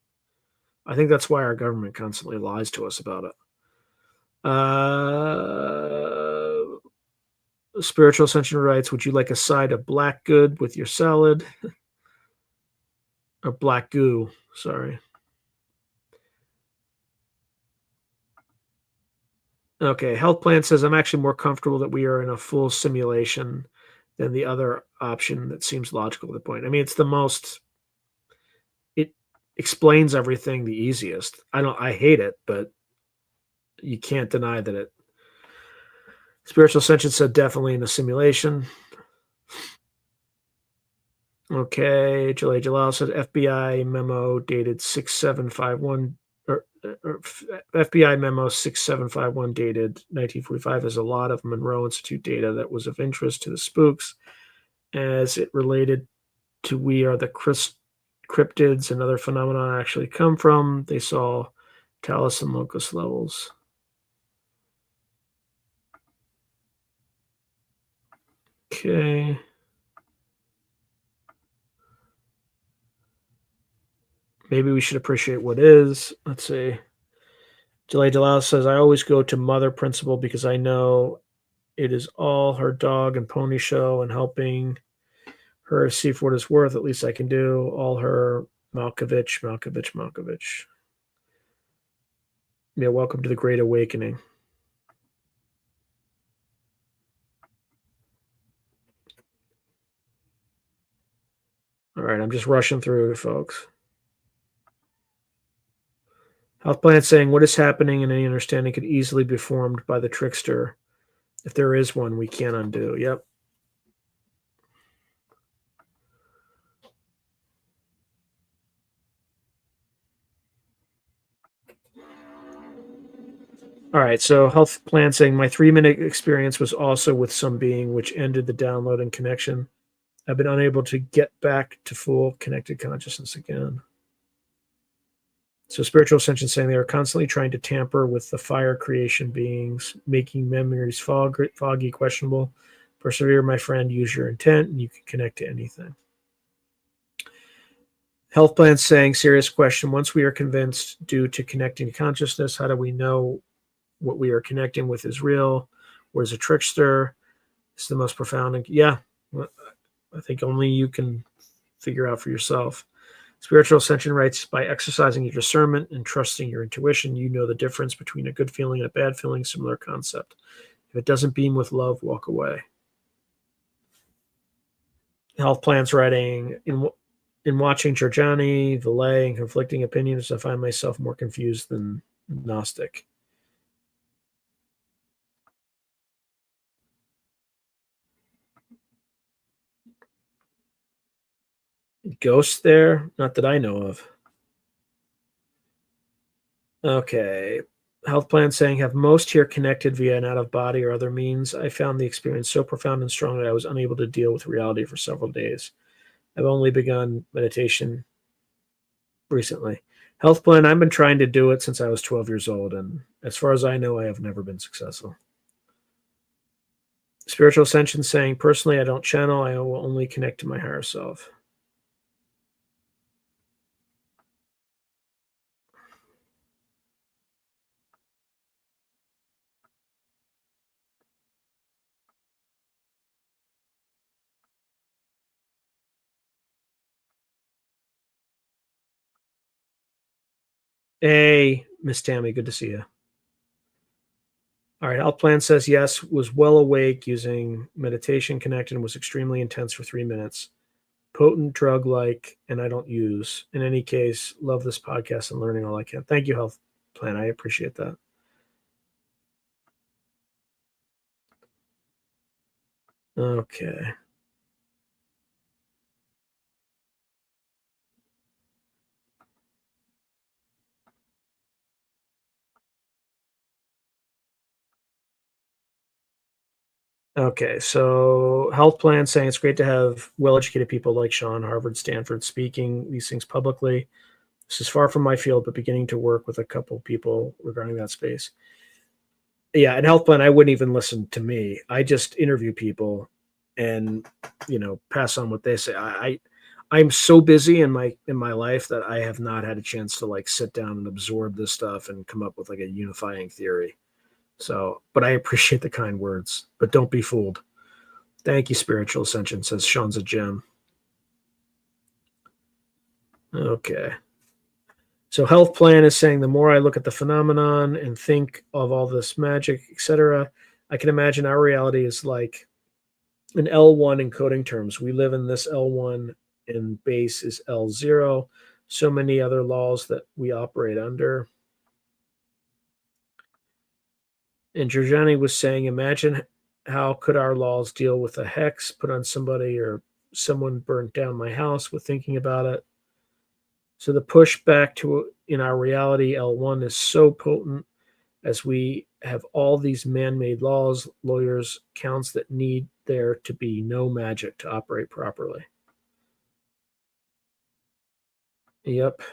I think that's why our government constantly lies to us about it. Spiritual Ascension writes, would you like a side of black good with your salad? Or black goo, sorry. Okay, health plan says, I'm actually more comfortable that we are in a full simulation than the other option that seems logical at the point. I mean, it's the most, it explains everything the easiest. I hate it, but you can't deny that it. Spiritual Ascension said definitely in a simulation. Okay, Jalal said FBI memo dated 6751 or FBI memo 6751 dated 1945 has a lot of Monroe Institute data that was of interest to the spooks as it related to we are the cryptids and other phenomena actually come from. They saw Talos and Locus levels. Okay. Maybe we should appreciate what is. Let's see. Delay Delau says, I always go to Mother Principal because I know it is all her dog and pony show and helping her see for what it's worth. At least I can do. All her Malkovich, Malkovich, Malkovich. Yeah, welcome to the Great Awakening. All right, I'm just rushing through, folks. Health plan saying what is happening in any understanding could easily be formed by the trickster. If there is one, we can't undo. Yep. All right, so health plan saying my 3-minute experience was also with some being which ended the download and connection. I've been unable to get back to full connected consciousness again. So spiritual ascension saying they are constantly trying to tamper with the fire creation beings, making memories foggy, questionable. Persevere, my friend, use your intent, and you can connect to anything. Health plan saying, serious question. Once we are convinced due to connecting to consciousness, how do we know what we are connecting with is real? Where's a trickster? It's the most profound. Yeah, I think only you can figure out for yourself. Spiritual ascension writes, by exercising your discernment and trusting your intuition, you know the difference between a good feeling and a bad feeling, similar concept. If it doesn't beam with love, walk away. Health plans writing, in watching Giorgiani, Valet, and conflicting opinions, I find myself more confused than Gnostic. Ghosts there? Not that I know of. Okay. Health plan saying, have most here connected via an out of body or other means. I found the experience so profound and strong that I was unable to deal with reality for several days. I've only begun meditation recently. Health plan, I've been trying to do it since I was 12 years old, and as far as I know, I have never been successful. Spiritual ascension saying, personally, I don't channel, I will only connect to my higher self. Hey, Miss Tammy, good to see you. All right, health plan says yes, was well awake using meditation connected and was extremely intense for 3 minutes. Potent drug like, and I don't use. In any case, love this podcast and learning all I can. Thank you, health plan. I appreciate that. Okay. Okay, so health plan saying it's great to have well-educated people like Sean, Harvard, Stanford, speaking these things publicly. This is far from my field, but beginning to work with a couple people regarding that space. Yeah, and health plan, I wouldn't even listen to me. I just interview people and pass on what they say. I'm so busy in my life that I have not had a chance to like sit down and absorb this stuff and come up with like a unifying theory. So, but I appreciate the kind words, but don't be fooled. Thank you, Spiritual Ascension, says Sean's a gem. Okay. So health plan is saying the more I look at the phenomenon and think of all this magic, etc., I can imagine our reality is like an L1 in coding terms. We live in this L1 and base is L0. So many other laws that we operate under. And Giorgiani was saying, imagine how could our laws deal with a hex put on somebody or someone burnt down my house with thinking about it. So the push back to in our reality L1 is so potent as we have all these man-made laws, lawyers, counts that need there to be no magic to operate properly. Yep.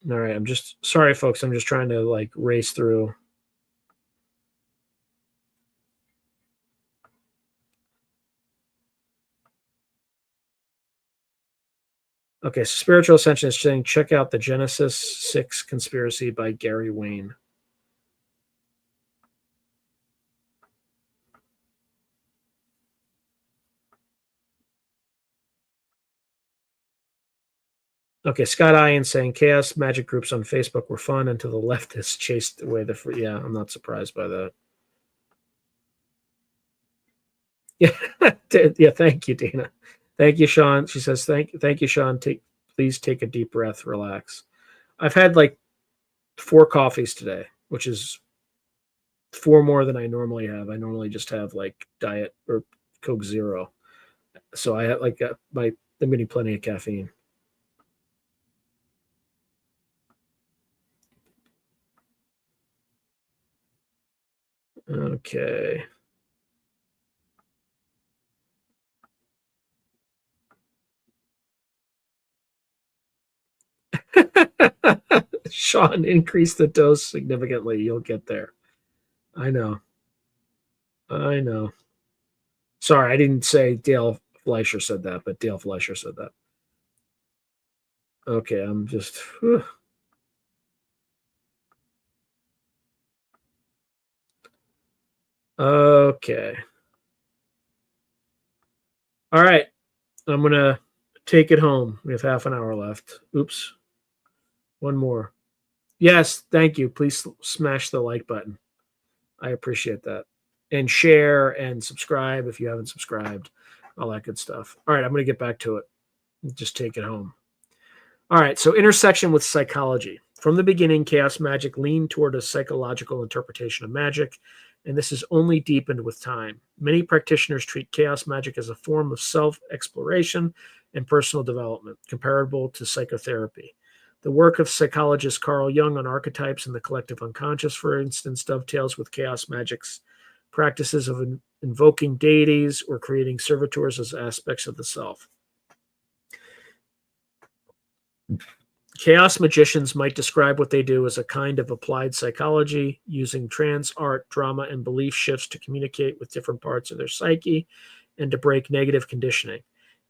All right. I'm just sorry, folks. I'm just trying to like race through. Okay. So Spiritual Ascension is saying check out the Genesis 6 Conspiracy by Gary Wayne. Okay, Scott Ian saying Chaos Magic groups on Facebook were fun until the leftists chased away the free. Yeah, I'm not surprised by that. Yeah, yeah. Thank you, Dana. Thank you, Sean. She says thank you, Sean. Please take a deep breath, relax. I've had like 4 coffees today, which is 4 more than I normally have. I normally just have like Diet or Coke Zero, so I had like I'm getting plenty of caffeine. Okay. Sean, increase the dose significantly. You'll get there. I know. I know. Sorry, I didn't say Dale Fleischer said that, but Dale Fleischer said that. Okay, I'm just. Whew. Okay. All right. I'm going to take it home. We have half an hour left. Oops. One more. Yes. Thank you. Please smash the like button. I appreciate that. And share and subscribe if you haven't subscribed. All that good stuff. All right. I'm going to get back to it. Just take it home. All right. So, intersection with psychology. From the beginning, Chaos Magic leaned toward a psychological interpretation of magic, and this has only deepened with time. Many practitioners treat Chaos Magic as a form of self exploration and personal development, comparable to psychotherapy. The work of psychologist Carl Jung on archetypes and the collective unconscious, for instance, dovetails with Chaos Magic's practices of invoking deities or creating servitors as aspects of the self. Chaos magicians might describe what they do as a kind of applied psychology, using trance, art, drama, and belief shifts to communicate with different parts of their psyche and to break negative conditioning.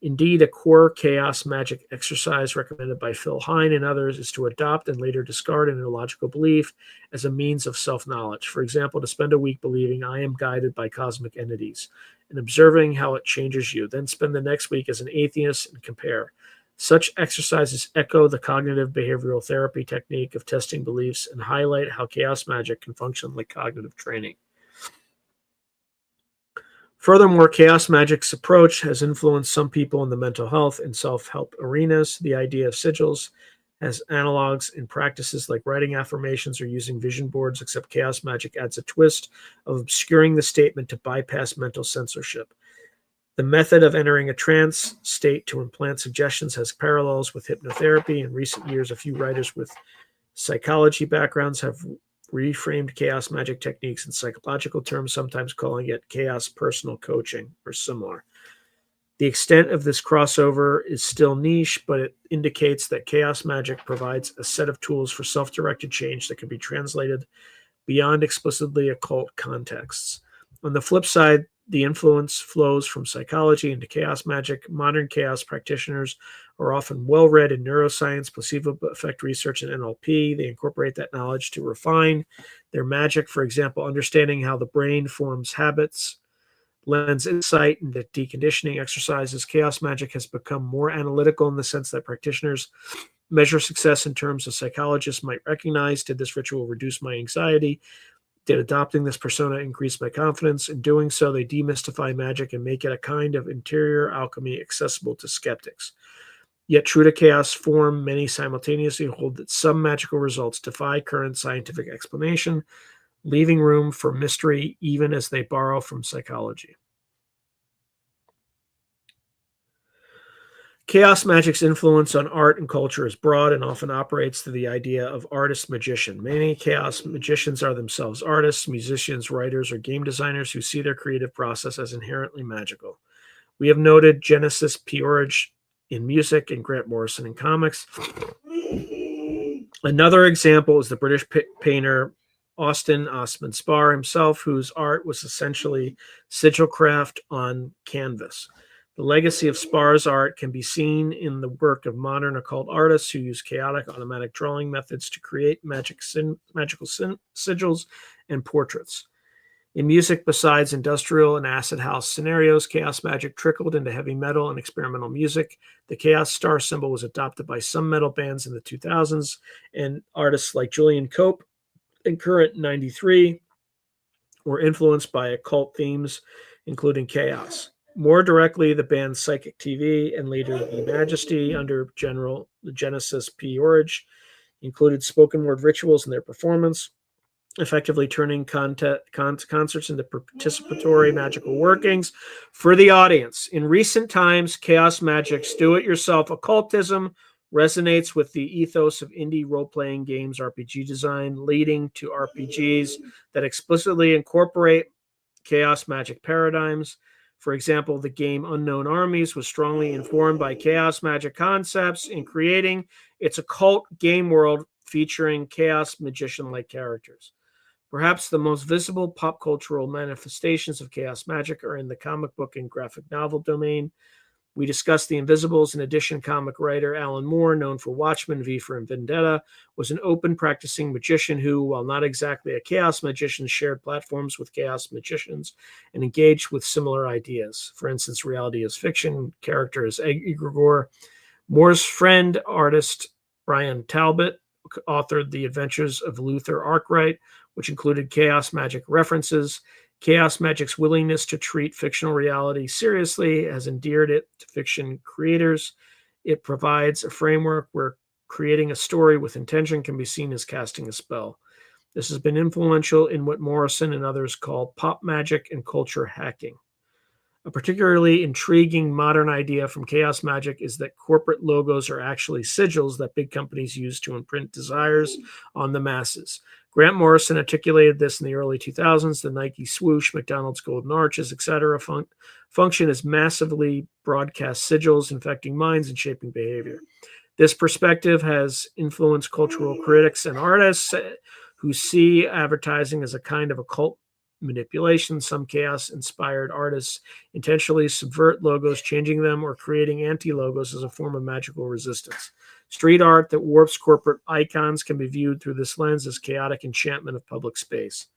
Indeed, a core chaos magic exercise recommended by Phil Hine and others is to adopt and later discard an illogical belief as a means of self knowledge. For example, to spend a week believing I am guided by cosmic entities and observing how it changes you, then spend the next week as an atheist and compare. Such exercises echo the cognitive behavioral therapy technique of testing beliefs and highlight how chaos magic can function like cognitive training. Furthermore, chaos magic's approach has influenced some people in the mental health and self-help arenas. The idea of sigils has analogs in practices like writing affirmations or using vision boards, except chaos magic adds a twist of obscuring the statement to bypass mental censorship. The method of entering a trance state to implant suggestions has parallels with hypnotherapy. In recent years, a few writers with psychology backgrounds have reframed chaos magic techniques in psychological terms, sometimes calling it chaos personal coaching or similar. The extent of this crossover is still niche, but it indicates that chaos magic provides a set of tools for self-directed change that can be translated beyond explicitly occult contexts. On the flip side, the influence flows from psychology into chaos magic. Modern chaos practitioners are often well read in neuroscience, placebo effect research, and NLP. They incorporate that knowledge to refine their magic. For example, understanding how the brain forms habits lends insight into deconditioning exercises. Chaos magic has become more analytical in the sense that practitioners measure success in terms of psychologists might recognize. Did this ritual reduce my anxiety? Did adopting this persona increase my confidence? In doing so, they demystify magic and make it a kind of interior alchemy accessible to skeptics. Yet, true to chaos form, many simultaneously hold that some magical results defy current scientific explanation, leaving room for mystery even as they borrow from psychology. Chaos magic's influence on art and culture is broad and often operates through the idea of artist-magician. Many chaos magicians are themselves artists, musicians, writers, or game designers who see their creative process as inherently magical. We have noted Genesis Peorage in music and Grant Morrison in comics. Another example is the British painter Austin Osman Spar himself, whose art was essentially sigil craft on canvas. The legacy of Spar's art can be seen in the work of modern occult artists who use chaotic automatic drawing methods to create magical sigils and portraits. In music, besides industrial and acid house scenarios, Chaos Magic trickled into heavy metal and experimental music. The Chaos Star symbol was adopted by some metal bands in the 2000s, and artists like Julian Cope and Current 93 were influenced by occult themes, including chaos. More directly, the band Psychic TV and later the Majesty under General Genesis P. Orridge included spoken word rituals in their performance, effectively turning concerts into participatory magical workings for the audience. In recent times, Chaos Magick's do-it-yourself occultism resonates with the ethos of indie role-playing games RPG design, leading to RPGs that explicitly incorporate Chaos Magic paradigms. For example, the game Unknown Armies was strongly informed by Chaos Magic concepts in creating its occult game world featuring Chaos Magician-like characters. Perhaps the most visible pop cultural manifestations of Chaos Magic are in the comic book and graphic novel domain. We discussed The Invisibles. In addition, comic writer Alan Moore, known for Watchmen, V for Vendetta, was an open practicing magician who, while not exactly a Chaos Magician, shared platforms with Chaos Magicians and engaged with similar ideas. For instance, reality is fiction, character is egregore. Moore's friend, artist Brian Talbot, authored The Adventures of Luther Arkwright, which included Chaos Magic references. Chaos Magic's willingness to treat fictional reality seriously has endeared it to fiction creators. It provides a framework where creating a story with intention can be seen as casting a spell. This has been influential in what Morrison and others call pop magic and culture hacking. A particularly intriguing modern idea from Chaos Magic is that corporate logos are actually sigils that big companies use to imprint desires on the masses. Grant Morrison articulated this in the early 2000s. The Nike swoosh, McDonald's golden arches, etc. function as massively broadcast sigils, infecting minds and shaping behavior. This perspective has influenced cultural critics and artists who see advertising as a kind of occult manipulation. Some chaos-inspired artists intentionally subvert logos, changing them or creating anti-logos as a form of magical resistance. Street art that warps corporate icons can be viewed through this lens as chaotic enchantment of public space.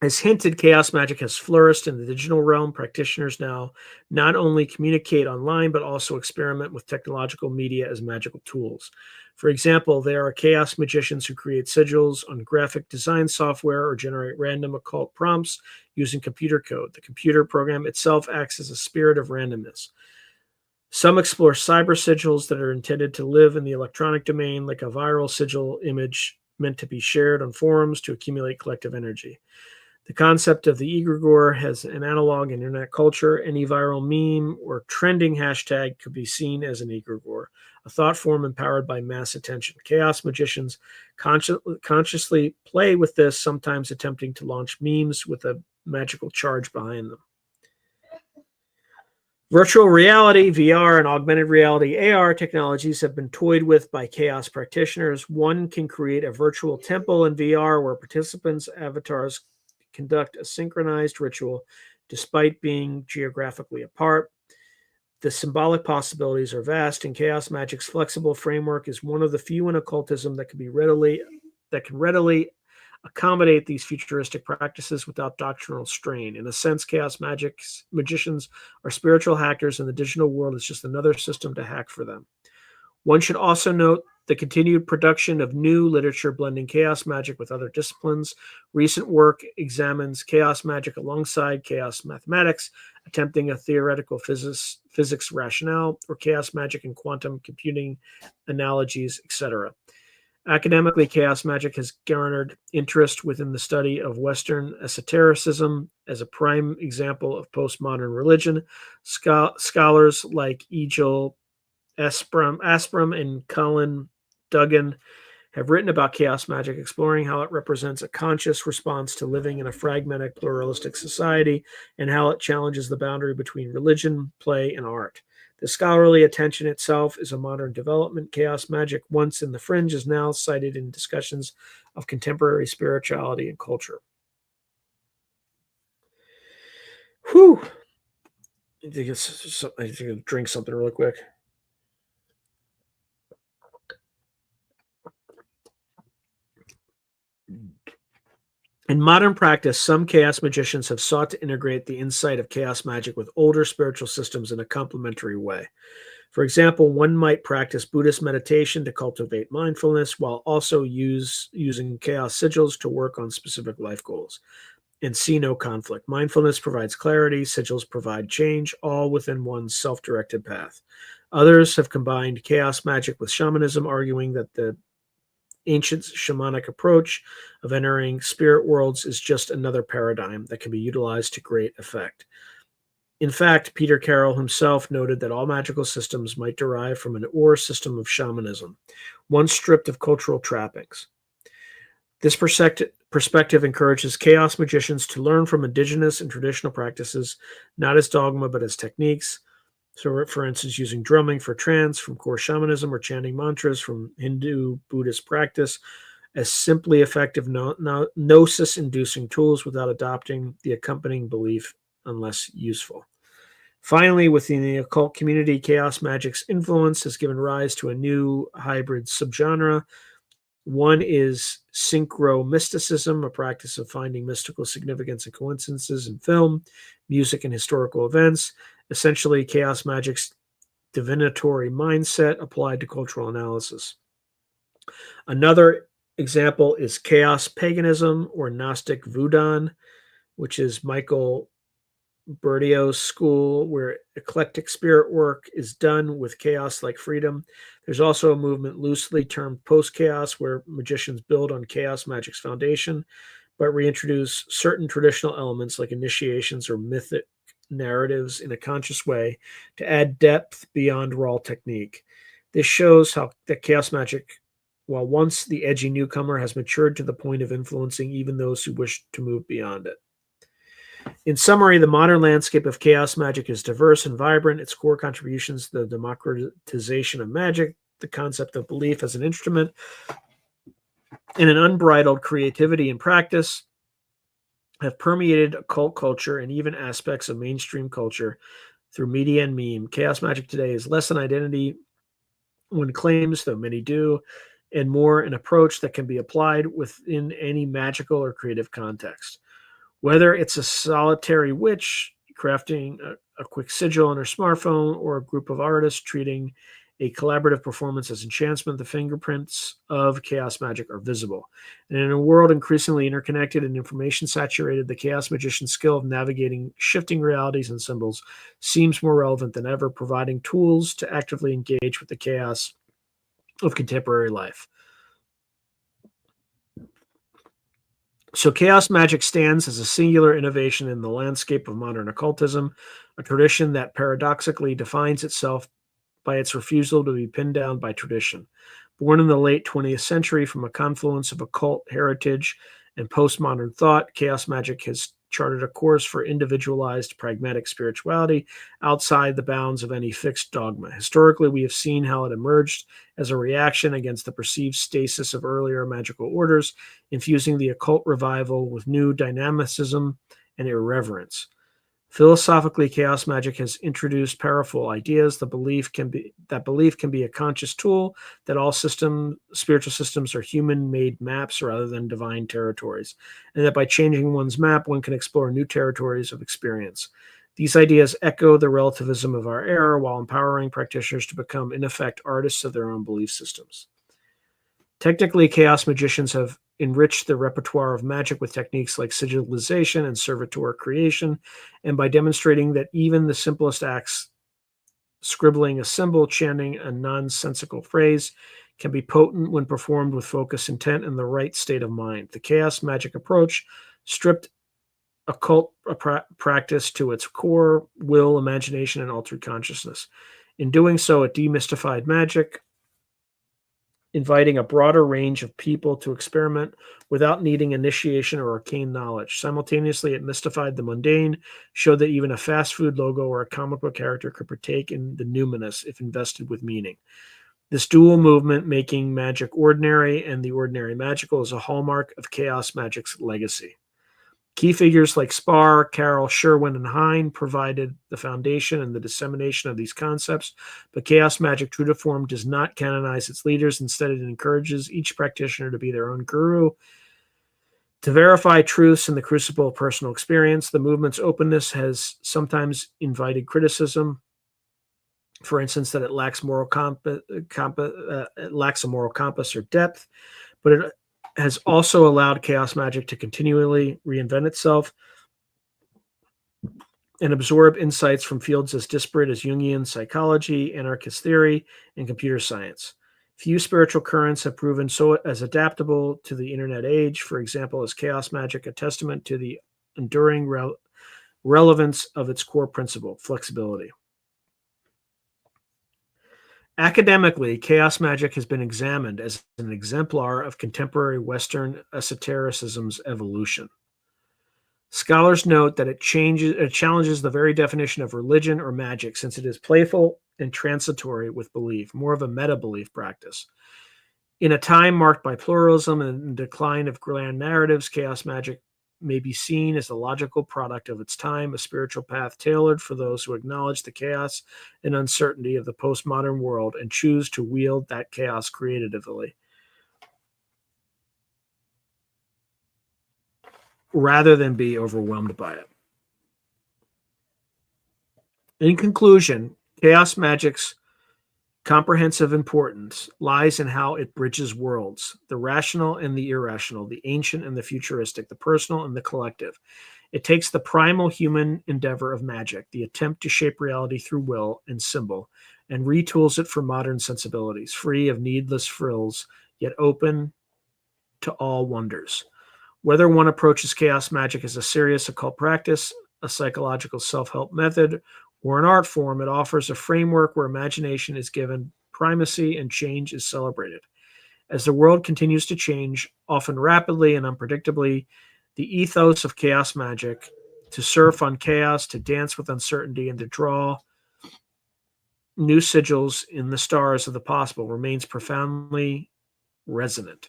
As hinted, Chaos Magic has flourished in the digital realm. Practitioners now not only communicate online, but also experiment with technological media as magical tools. For example, there are chaos magicians who create sigils on graphic design software or generate random occult prompts using computer code. The computer program itself acts as a spirit of randomness. Some explore cyber sigils that are intended to live in the electronic domain, like a viral sigil image meant to be shared on forums to accumulate collective energy. The concept of the egregore has an analog in internet culture. Any viral meme or trending hashtag could be seen as an egregore, a thought form empowered by mass attention. Chaos magicians consciously play with this, sometimes attempting to launch memes with a magical charge behind them. Virtual reality, VR, and augmented reality, AR technologies have been toyed with by chaos practitioners. One can create a virtual temple in VR where participants' avatars conduct a synchronized ritual despite being geographically apart. The symbolic possibilities are vast, and Chaos Magic's flexible framework is one of the few in occultism that can readily accommodate these futuristic practices without doctrinal strain. In a sense, Chaos magicians are spiritual hackers, and the digital world is just another system to hack for them. One should also note the continued production of new literature blending Chaos Magic with other disciplines. Recent work examines Chaos Magic alongside Chaos Mathematics, attempting a theoretical physics rationale, or Chaos Magic and quantum computing analogies, etc. Academically, Chaos Magic has garnered interest within the study of Western esotericism as a prime example of postmodern religion. Scholars like Egil Aspram and Colin Duggan have written about Chaos Magic, exploring how it represents a conscious response to living in a fragmented, pluralistic society and how it challenges the boundary between religion, play, and art. The scholarly attention itself is a modern development. Chaos magic, once in the fringe, is now cited in discussions of contemporary spirituality and culture. Whew. I think I think I'll drink something really quick. In modern practice, some chaos magicians have sought to integrate the insight of chaos magic with older spiritual systems in a complementary way. For example, one might practice Buddhist meditation to cultivate mindfulness while also using chaos sigils to work on specific life goals and see no conflict. Mindfulness provides clarity, sigils provide change, all within one's self directed path. Others have combined chaos magic with shamanism, arguing that the ancient shamanic approach of entering spirit worlds is just another paradigm that can be utilized to great effect. In fact, Peter Karl himself noted that all magical systems might derive from an Ur system of shamanism, one stripped of cultural trappings. This perspective encourages chaos magicians to learn from indigenous and traditional practices, not as dogma, but as techniques. So, for instance, using drumming for trance from core shamanism or chanting mantras from Hindu Buddhist practice as simply effective gnosis-inducing tools without adopting the accompanying belief unless useful. Finally, within the occult community, chaos magic's influence has given rise to a new hybrid subgenre. One is synchro mysticism, a practice of finding mystical significance and coincidences in film, music, and historical events. Essentially, chaos magic's divinatory mindset applied to cultural analysis. Another example is chaos paganism or Gnostic Voodoo, which is Michael Bertio's school, where eclectic spirit work is done with chaos-like freedom. There's also a movement loosely termed post-chaos, where magicians build on chaos magic's foundation, but reintroduce certain traditional elements like initiations or mythic narratives in a conscious way to add depth beyond raw technique. This shows how that chaos magic, while once the edgy newcomer, has matured to the point of influencing even those who wish to move beyond it. In summary, the modern landscape of chaos magic is diverse and vibrant. Its core contributions to the democratization of magic, the concept of belief as an instrument, and an unbridled creativity and practice have permeated occult culture and even aspects of mainstream culture through media and meme. Chaos magic today is less an identity one claims, though many do, and more an approach that can be applied within any magical or creative context. Whether it's a solitary witch crafting a quick sigil on her smartphone or a group of artists treating a collaborative performance as enchantment, the fingerprints of chaos magic are visible. And in a world increasingly interconnected and information saturated, the chaos magician's skill of navigating shifting realities and symbols seems more relevant than ever, providing tools to actively engage with the chaos of contemporary life. So chaos magic stands as a singular innovation in the landscape of modern occultism, a tradition that paradoxically defines itself by its refusal to be pinned down by tradition. Born in the late 20th century from a confluence of occult heritage and postmodern thought, chaos magic has charted a course for individualized, pragmatic spirituality outside the bounds of any fixed dogma. Historically, we have seen how it emerged as a reaction against the perceived stasis of earlier magical orders, infusing the occult revival with new dynamicism and irreverence. Philosophically, chaos magic has introduced powerful ideas. The belief can be a conscious tool, that all spiritual systems are human-made maps rather than divine territories, and that by changing one's map, one can explore new territories of experience. These ideas echo the relativism of our era while empowering practitioners to become, in effect, artists of their own belief systems. Technically, chaos magicians have enriched the repertoire of magic with techniques like sigilization and servitor creation, and by demonstrating that even the simplest acts, scribbling a symbol, chanting a nonsensical phrase, can be potent when performed with focus, intent, and the right state of mind. The chaos magic approach stripped occult practice to its core, will, imagination, and altered consciousness. In doing so, it demystified magic, inviting a broader range of people to experiment without needing initiation or arcane knowledge. Simultaneously, it mystified the mundane, showed that even a fast food logo or a comic book character could partake in the numinous if invested with meaning. This dual movement, making magic ordinary and the ordinary magical, is a hallmark of Chaos Magick's legacy. Key figures like Spar, Karl, Sherwin, and Hine provided the foundation and the dissemination of these concepts, but Chaos Magick, true to form, does not canonize its leaders. Instead, it encourages each practitioner to be their own guru, to verify truths in the crucible of personal experience. The movement's openness has sometimes invited criticism, for instance, that it lacks a moral compass or depth, but it has also allowed Chaos Magick to continually reinvent itself and absorb insights from fields as disparate as Jungian psychology, anarchist theory, and computer science. Few spiritual currents have proven so as adaptable to the internet age. For example, is Chaos Magick a testament to the enduring relevance of its core principle, flexibility. Academically, Chaos Magick has been examined as an exemplar of contemporary Western esotericism's evolution. Scholars note that it challenges the very definition of religion or magic, since it is playful and transitory with belief, more of a meta-belief practice. In a time marked by pluralism and decline of grand narratives, Chaos Magick may be seen as the logical product of its time, a spiritual path tailored for those who acknowledge the chaos and uncertainty of the postmodern world and choose to wield that chaos creatively, rather than be overwhelmed by it. In conclusion, Chaos Magick's comprehensive importance lies in how it bridges worlds, the rational and the irrational, the ancient and the futuristic, the personal and the collective. It takes the primal human endeavor of magic, the attempt to shape reality through will and symbol, and retools it for modern sensibilities, free of needless frills, yet open to all wonders. Whether one approaches Chaos Magick as a serious occult practice, a psychological self-help method, or an art form, it offers a framework where imagination is given primacy and change is celebrated. As the world continues to change, often rapidly and unpredictably, the ethos of Chaos Magick, to surf on chaos, to dance with uncertainty, and to draw new sigils in the stars of the possible, remains profoundly resonant.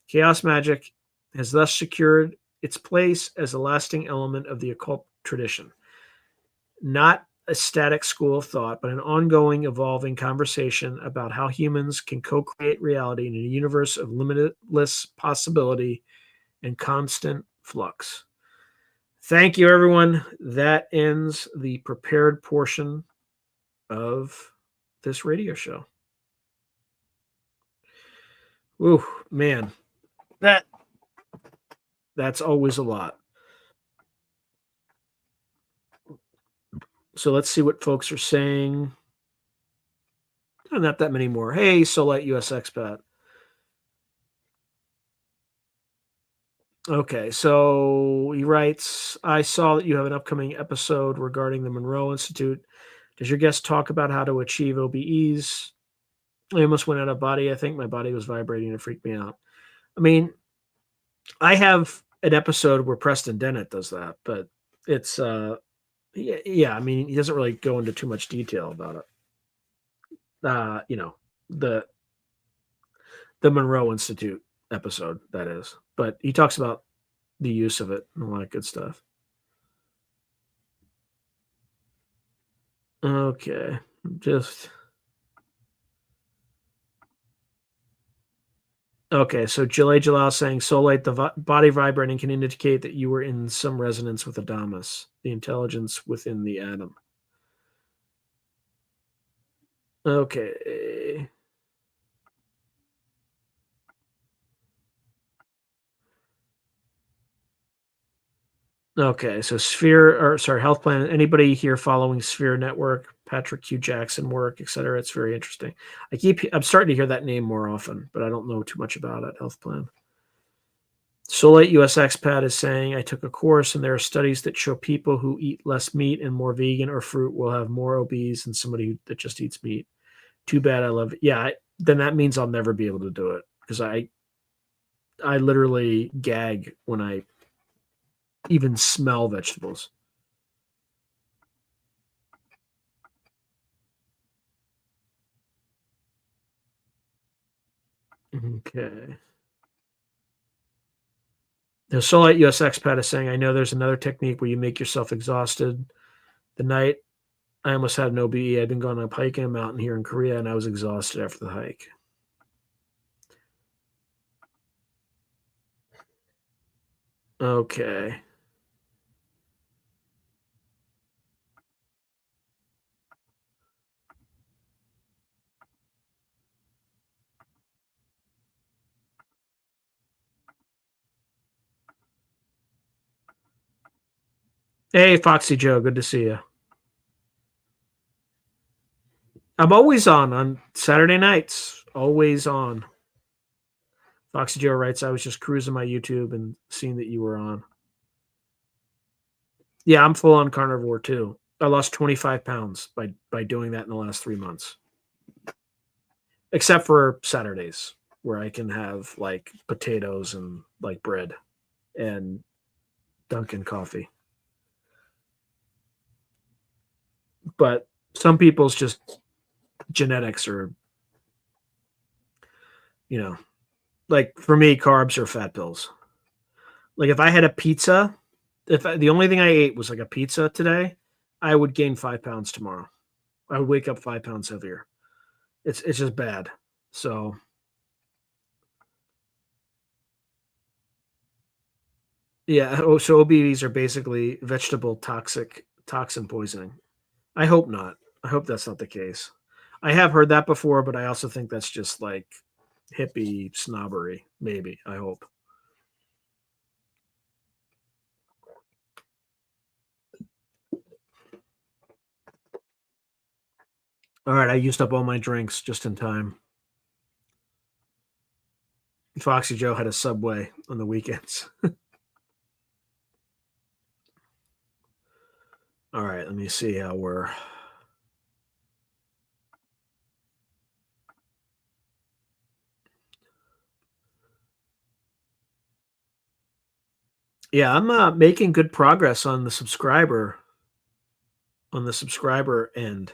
Chaos Magick has thus secured its place as a lasting element of the occult tradition. Not a static school of thought, but an ongoing, evolving conversation about how humans can co-create reality in a universe of limitless possibility and constant flux. Thank you, everyone. That ends the prepared portion of this radio show. Ooh, man. That's always a lot. So let's see what folks are saying. Not that many more. Hey, Solite US Expat. Okay, so he writes, I saw that you have an upcoming episode regarding the Monroe Institute. Does your guest talk about how to achieve OBEs? I almost went out of body. I think my body was vibrating. It freaked me out. I mean, I have an episode where Preston Dennett does that, but it's, yeah, I mean, he doesn't really go into too much detail about it. The Monroe Institute episode, that is. But he talks about the use of it and all that good stuff. Okay, okay, so Jalal saying Solite, the body vibrating can indicate that you were in some resonance with Adamus, the intelligence within the atom. Okay. Okay, so Health Plan. Anybody here following Sphere Network, Patrick Q. Jackson work, etc.? It's very interesting. I'm starting to hear that name more often, but I don't know too much about it. Health Plan. Solite US Expat is saying, I took a course and there are studies that show people who eat less meat and more vegan or fruit will have more OBs than somebody that just eats meat. Too bad. I love it. Yeah, then that means I'll never be able to do it because I literally gag when I even smell vegetables. Okay. The Solite US expat is saying, I know there's another technique where you make yourself exhausted. The night I almost had an OBE. I'd been going on a hike in a mountain here in Korea, and I was exhausted after the hike. Okay. Hey, Foxy Joe. Good to see you. I'm always on Saturday nights. Always on. Foxy Joe writes, I was just cruising my YouTube and seeing that you were on. Yeah, I'm full on carnivore too. I lost 25 pounds by doing that in the last 3 months. Except for Saturdays where I can have like potatoes and like bread and Dunkin' coffee. But some people's just genetics are, you know, like for me, carbs are fat pills. Like if I had a pizza, the only thing I ate was like a pizza today, I would gain 5 pounds tomorrow. I would wake up 5 pounds heavier. It's just bad. So yeah. Oh, so OBVs are basically vegetable toxin poisoning. I hope not. I hope that's not the case. I have heard that before, but I also think that's just like hippie snobbery. Maybe. I hope. All right, I used up all my drinks just in time. Foxy Joe had a Subway on the weekends. All right, let me see how we're. Yeah, I'm making good progress on the subscriber end.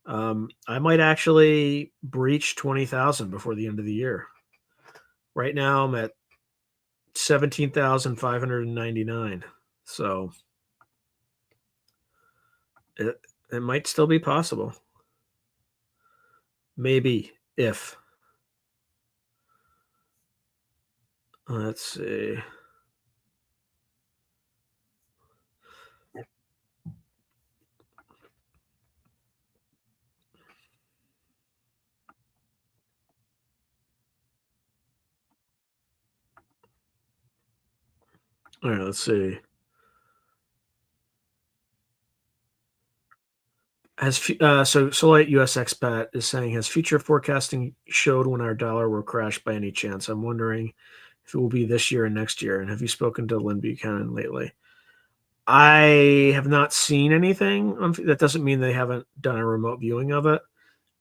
I might actually breach 20,000 before the end of the year. Right now, I'm at 17,599. So it might still be possible. Maybe if. Let's see. All right, let's see. So Solite US expat is saying, has future forecasting showed when our dollar will crash by any chance? I'm wondering if it will be this year and next year. And have you spoken to Lynn Buchanan lately? I have not seen anything. That doesn't mean they haven't done a remote viewing of it.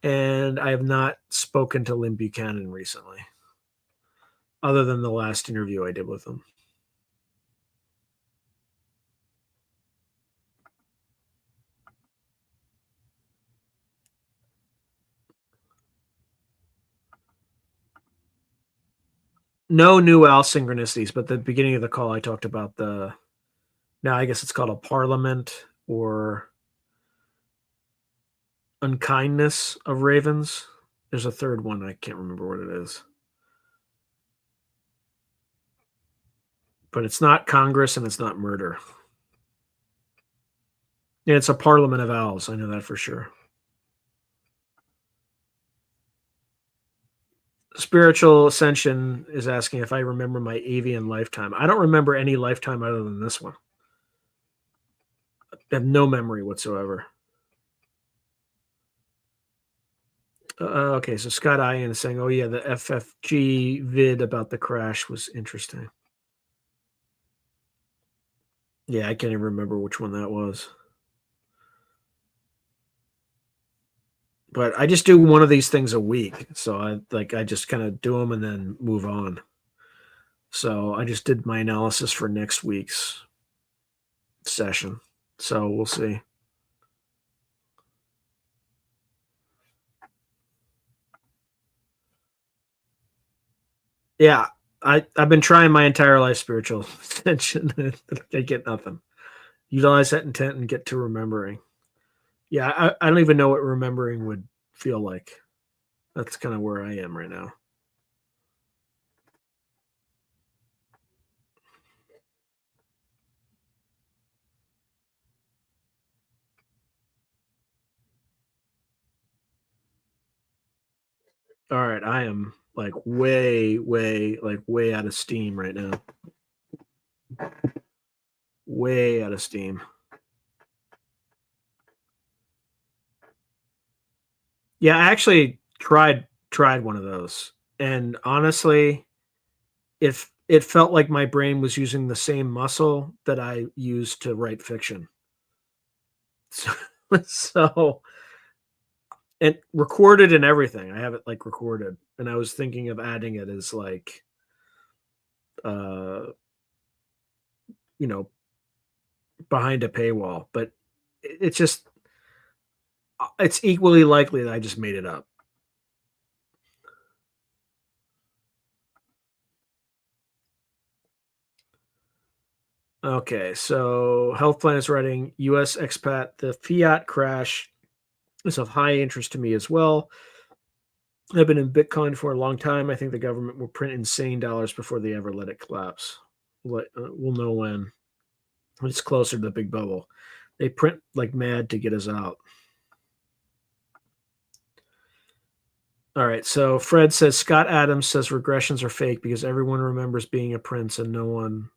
And I have not spoken to Lynn Buchanan recently, other than the last interview I did with him. No new Al synchronicities, but at the beginning of the call, I talked about now I guess it's called a parliament or unkindness of ravens. There's a third one. I can't remember what it is. But it's not Congress and it's not murder. And it's a parliament of owls. I know that for sure. Spiritual Ascension is asking if I remember my avian lifetime. I don't remember any lifetime other than this one. I have no memory whatsoever. Okay, so Scott Ian is saying, oh, yeah, the FFG vid about the crash was interesting. Yeah, I can't even remember which one that was. But I just do one of these things a week. So I just kind of do them and then move on. So I just did my analysis for next week's session. So we'll see. Yeah, I've been trying my entire life spiritual ascension. I get nothing. Utilize that intent and get to remembering. Yeah, I don't even know what remembering would feel like. That's kind of where I am right now. All right, I am like way out of steam right now. Way out of steam. Yeah, I actually tried one of those, and honestly, if it felt like my brain was using the same muscle that I used to write fiction. So, so and recorded and everything. I have it like recorded, and I was thinking of adding it as like, uh, you know, behind a paywall. But it's just it's equally likely that I just made it up. Okay, so Health Plan is writing U.S. expat. The fiat crash is of high interest to me as well. I've been in Bitcoin for a long time. I think the government will print insane dollars before they ever let it collapse. We'll know when. It's closer to the big bubble. They print like mad to get us out. All right. So Fred says Scott Adams says regressions are fake because everyone remembers being a prince and no one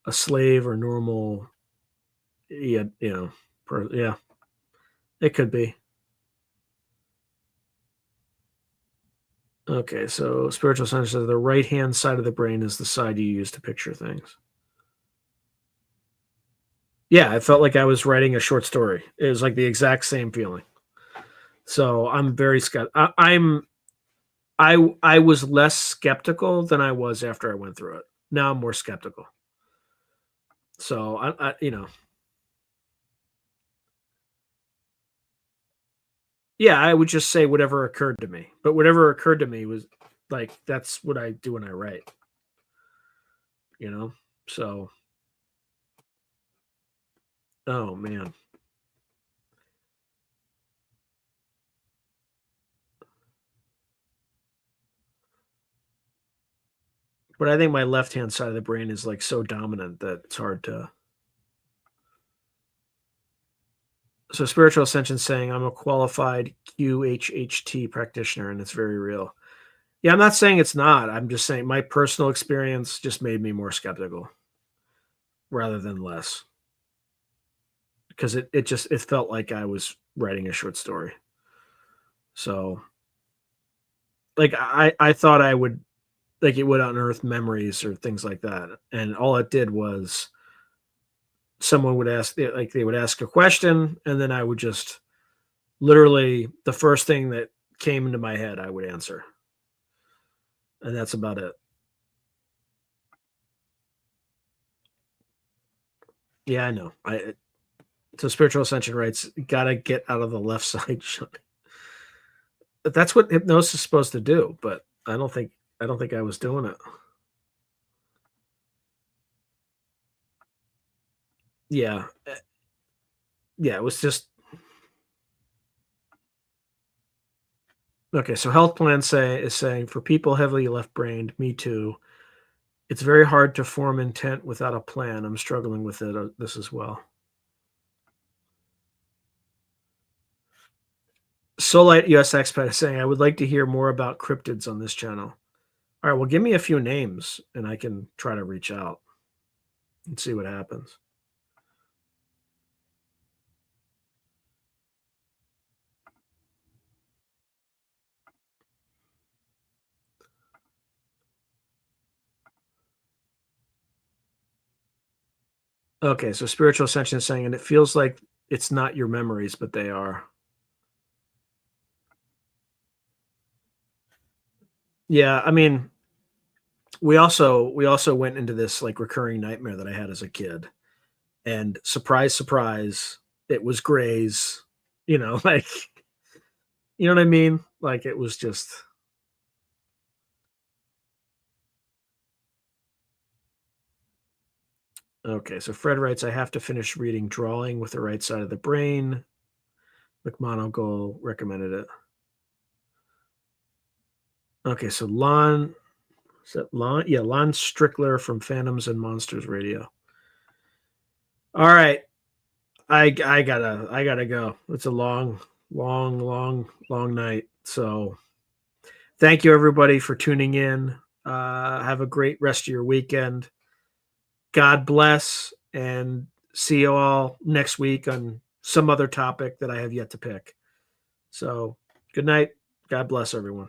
a slave or normal. Yeah, yeah, it could be. Okay. So spiritual science says the right hand side of the brain is the side you use to picture things. Yeah, I felt like I was writing a short story. It was like the exact same feeling. So I'm very skeptical. I was less skeptical than I was after I went through it. Now I'm more skeptical. So yeah, I would just say whatever occurred to me. But whatever occurred to me was like that's what I do when I write. You know. So oh man. But I think my left hand side of the brain is like so dominant that it's hard to. So spiritual ascension saying I'm a qualified QHHT practitioner and it's very real. Yeah, I'm not saying it's not. I'm just saying my personal experience just made me more skeptical rather than less because it felt like I was writing a short story. So like I thought I would like it would unearth memories or things like that, and all it did was someone would ask like they would ask a question, and then I would just literally the first thing that came into my head I would answer, and that's about it. Yeah, I know. So spiritual ascension writes, gotta get out of the left side. But that's what hypnosis is supposed to do. But I don't think I was doing it. Yeah, yeah. It was just okay. So health plan is saying for people heavily left brained, me too. It's very hard to form intent without a plan. I'm struggling with it. This as well. Solite US Expat is saying I would like to hear more about cryptids on this channel. All right, well, give me a few names and I can try to reach out and see what happens. Okay, so spiritual ascension is saying, and it feels like it's not your memories, but they are. Yeah, I mean, we also went into this, like, recurring nightmare that I had as a kid, and surprise, surprise, it was Grey's, like, you know what I mean? Like, it was just okay, so Fred writes, "I have to finish reading Drawing with the Right Side of the Brain." McMonagall recommended it. Okay, so Lon is that Lon? Yeah, Lon Strickler from Phantoms and Monsters Radio. All right. I gotta go. It's a long, long, long, long night. So thank you everybody for tuning in. Have a great rest of your weekend. God bless, and see you all next week on some other topic that I have yet to pick. So good night. God bless everyone.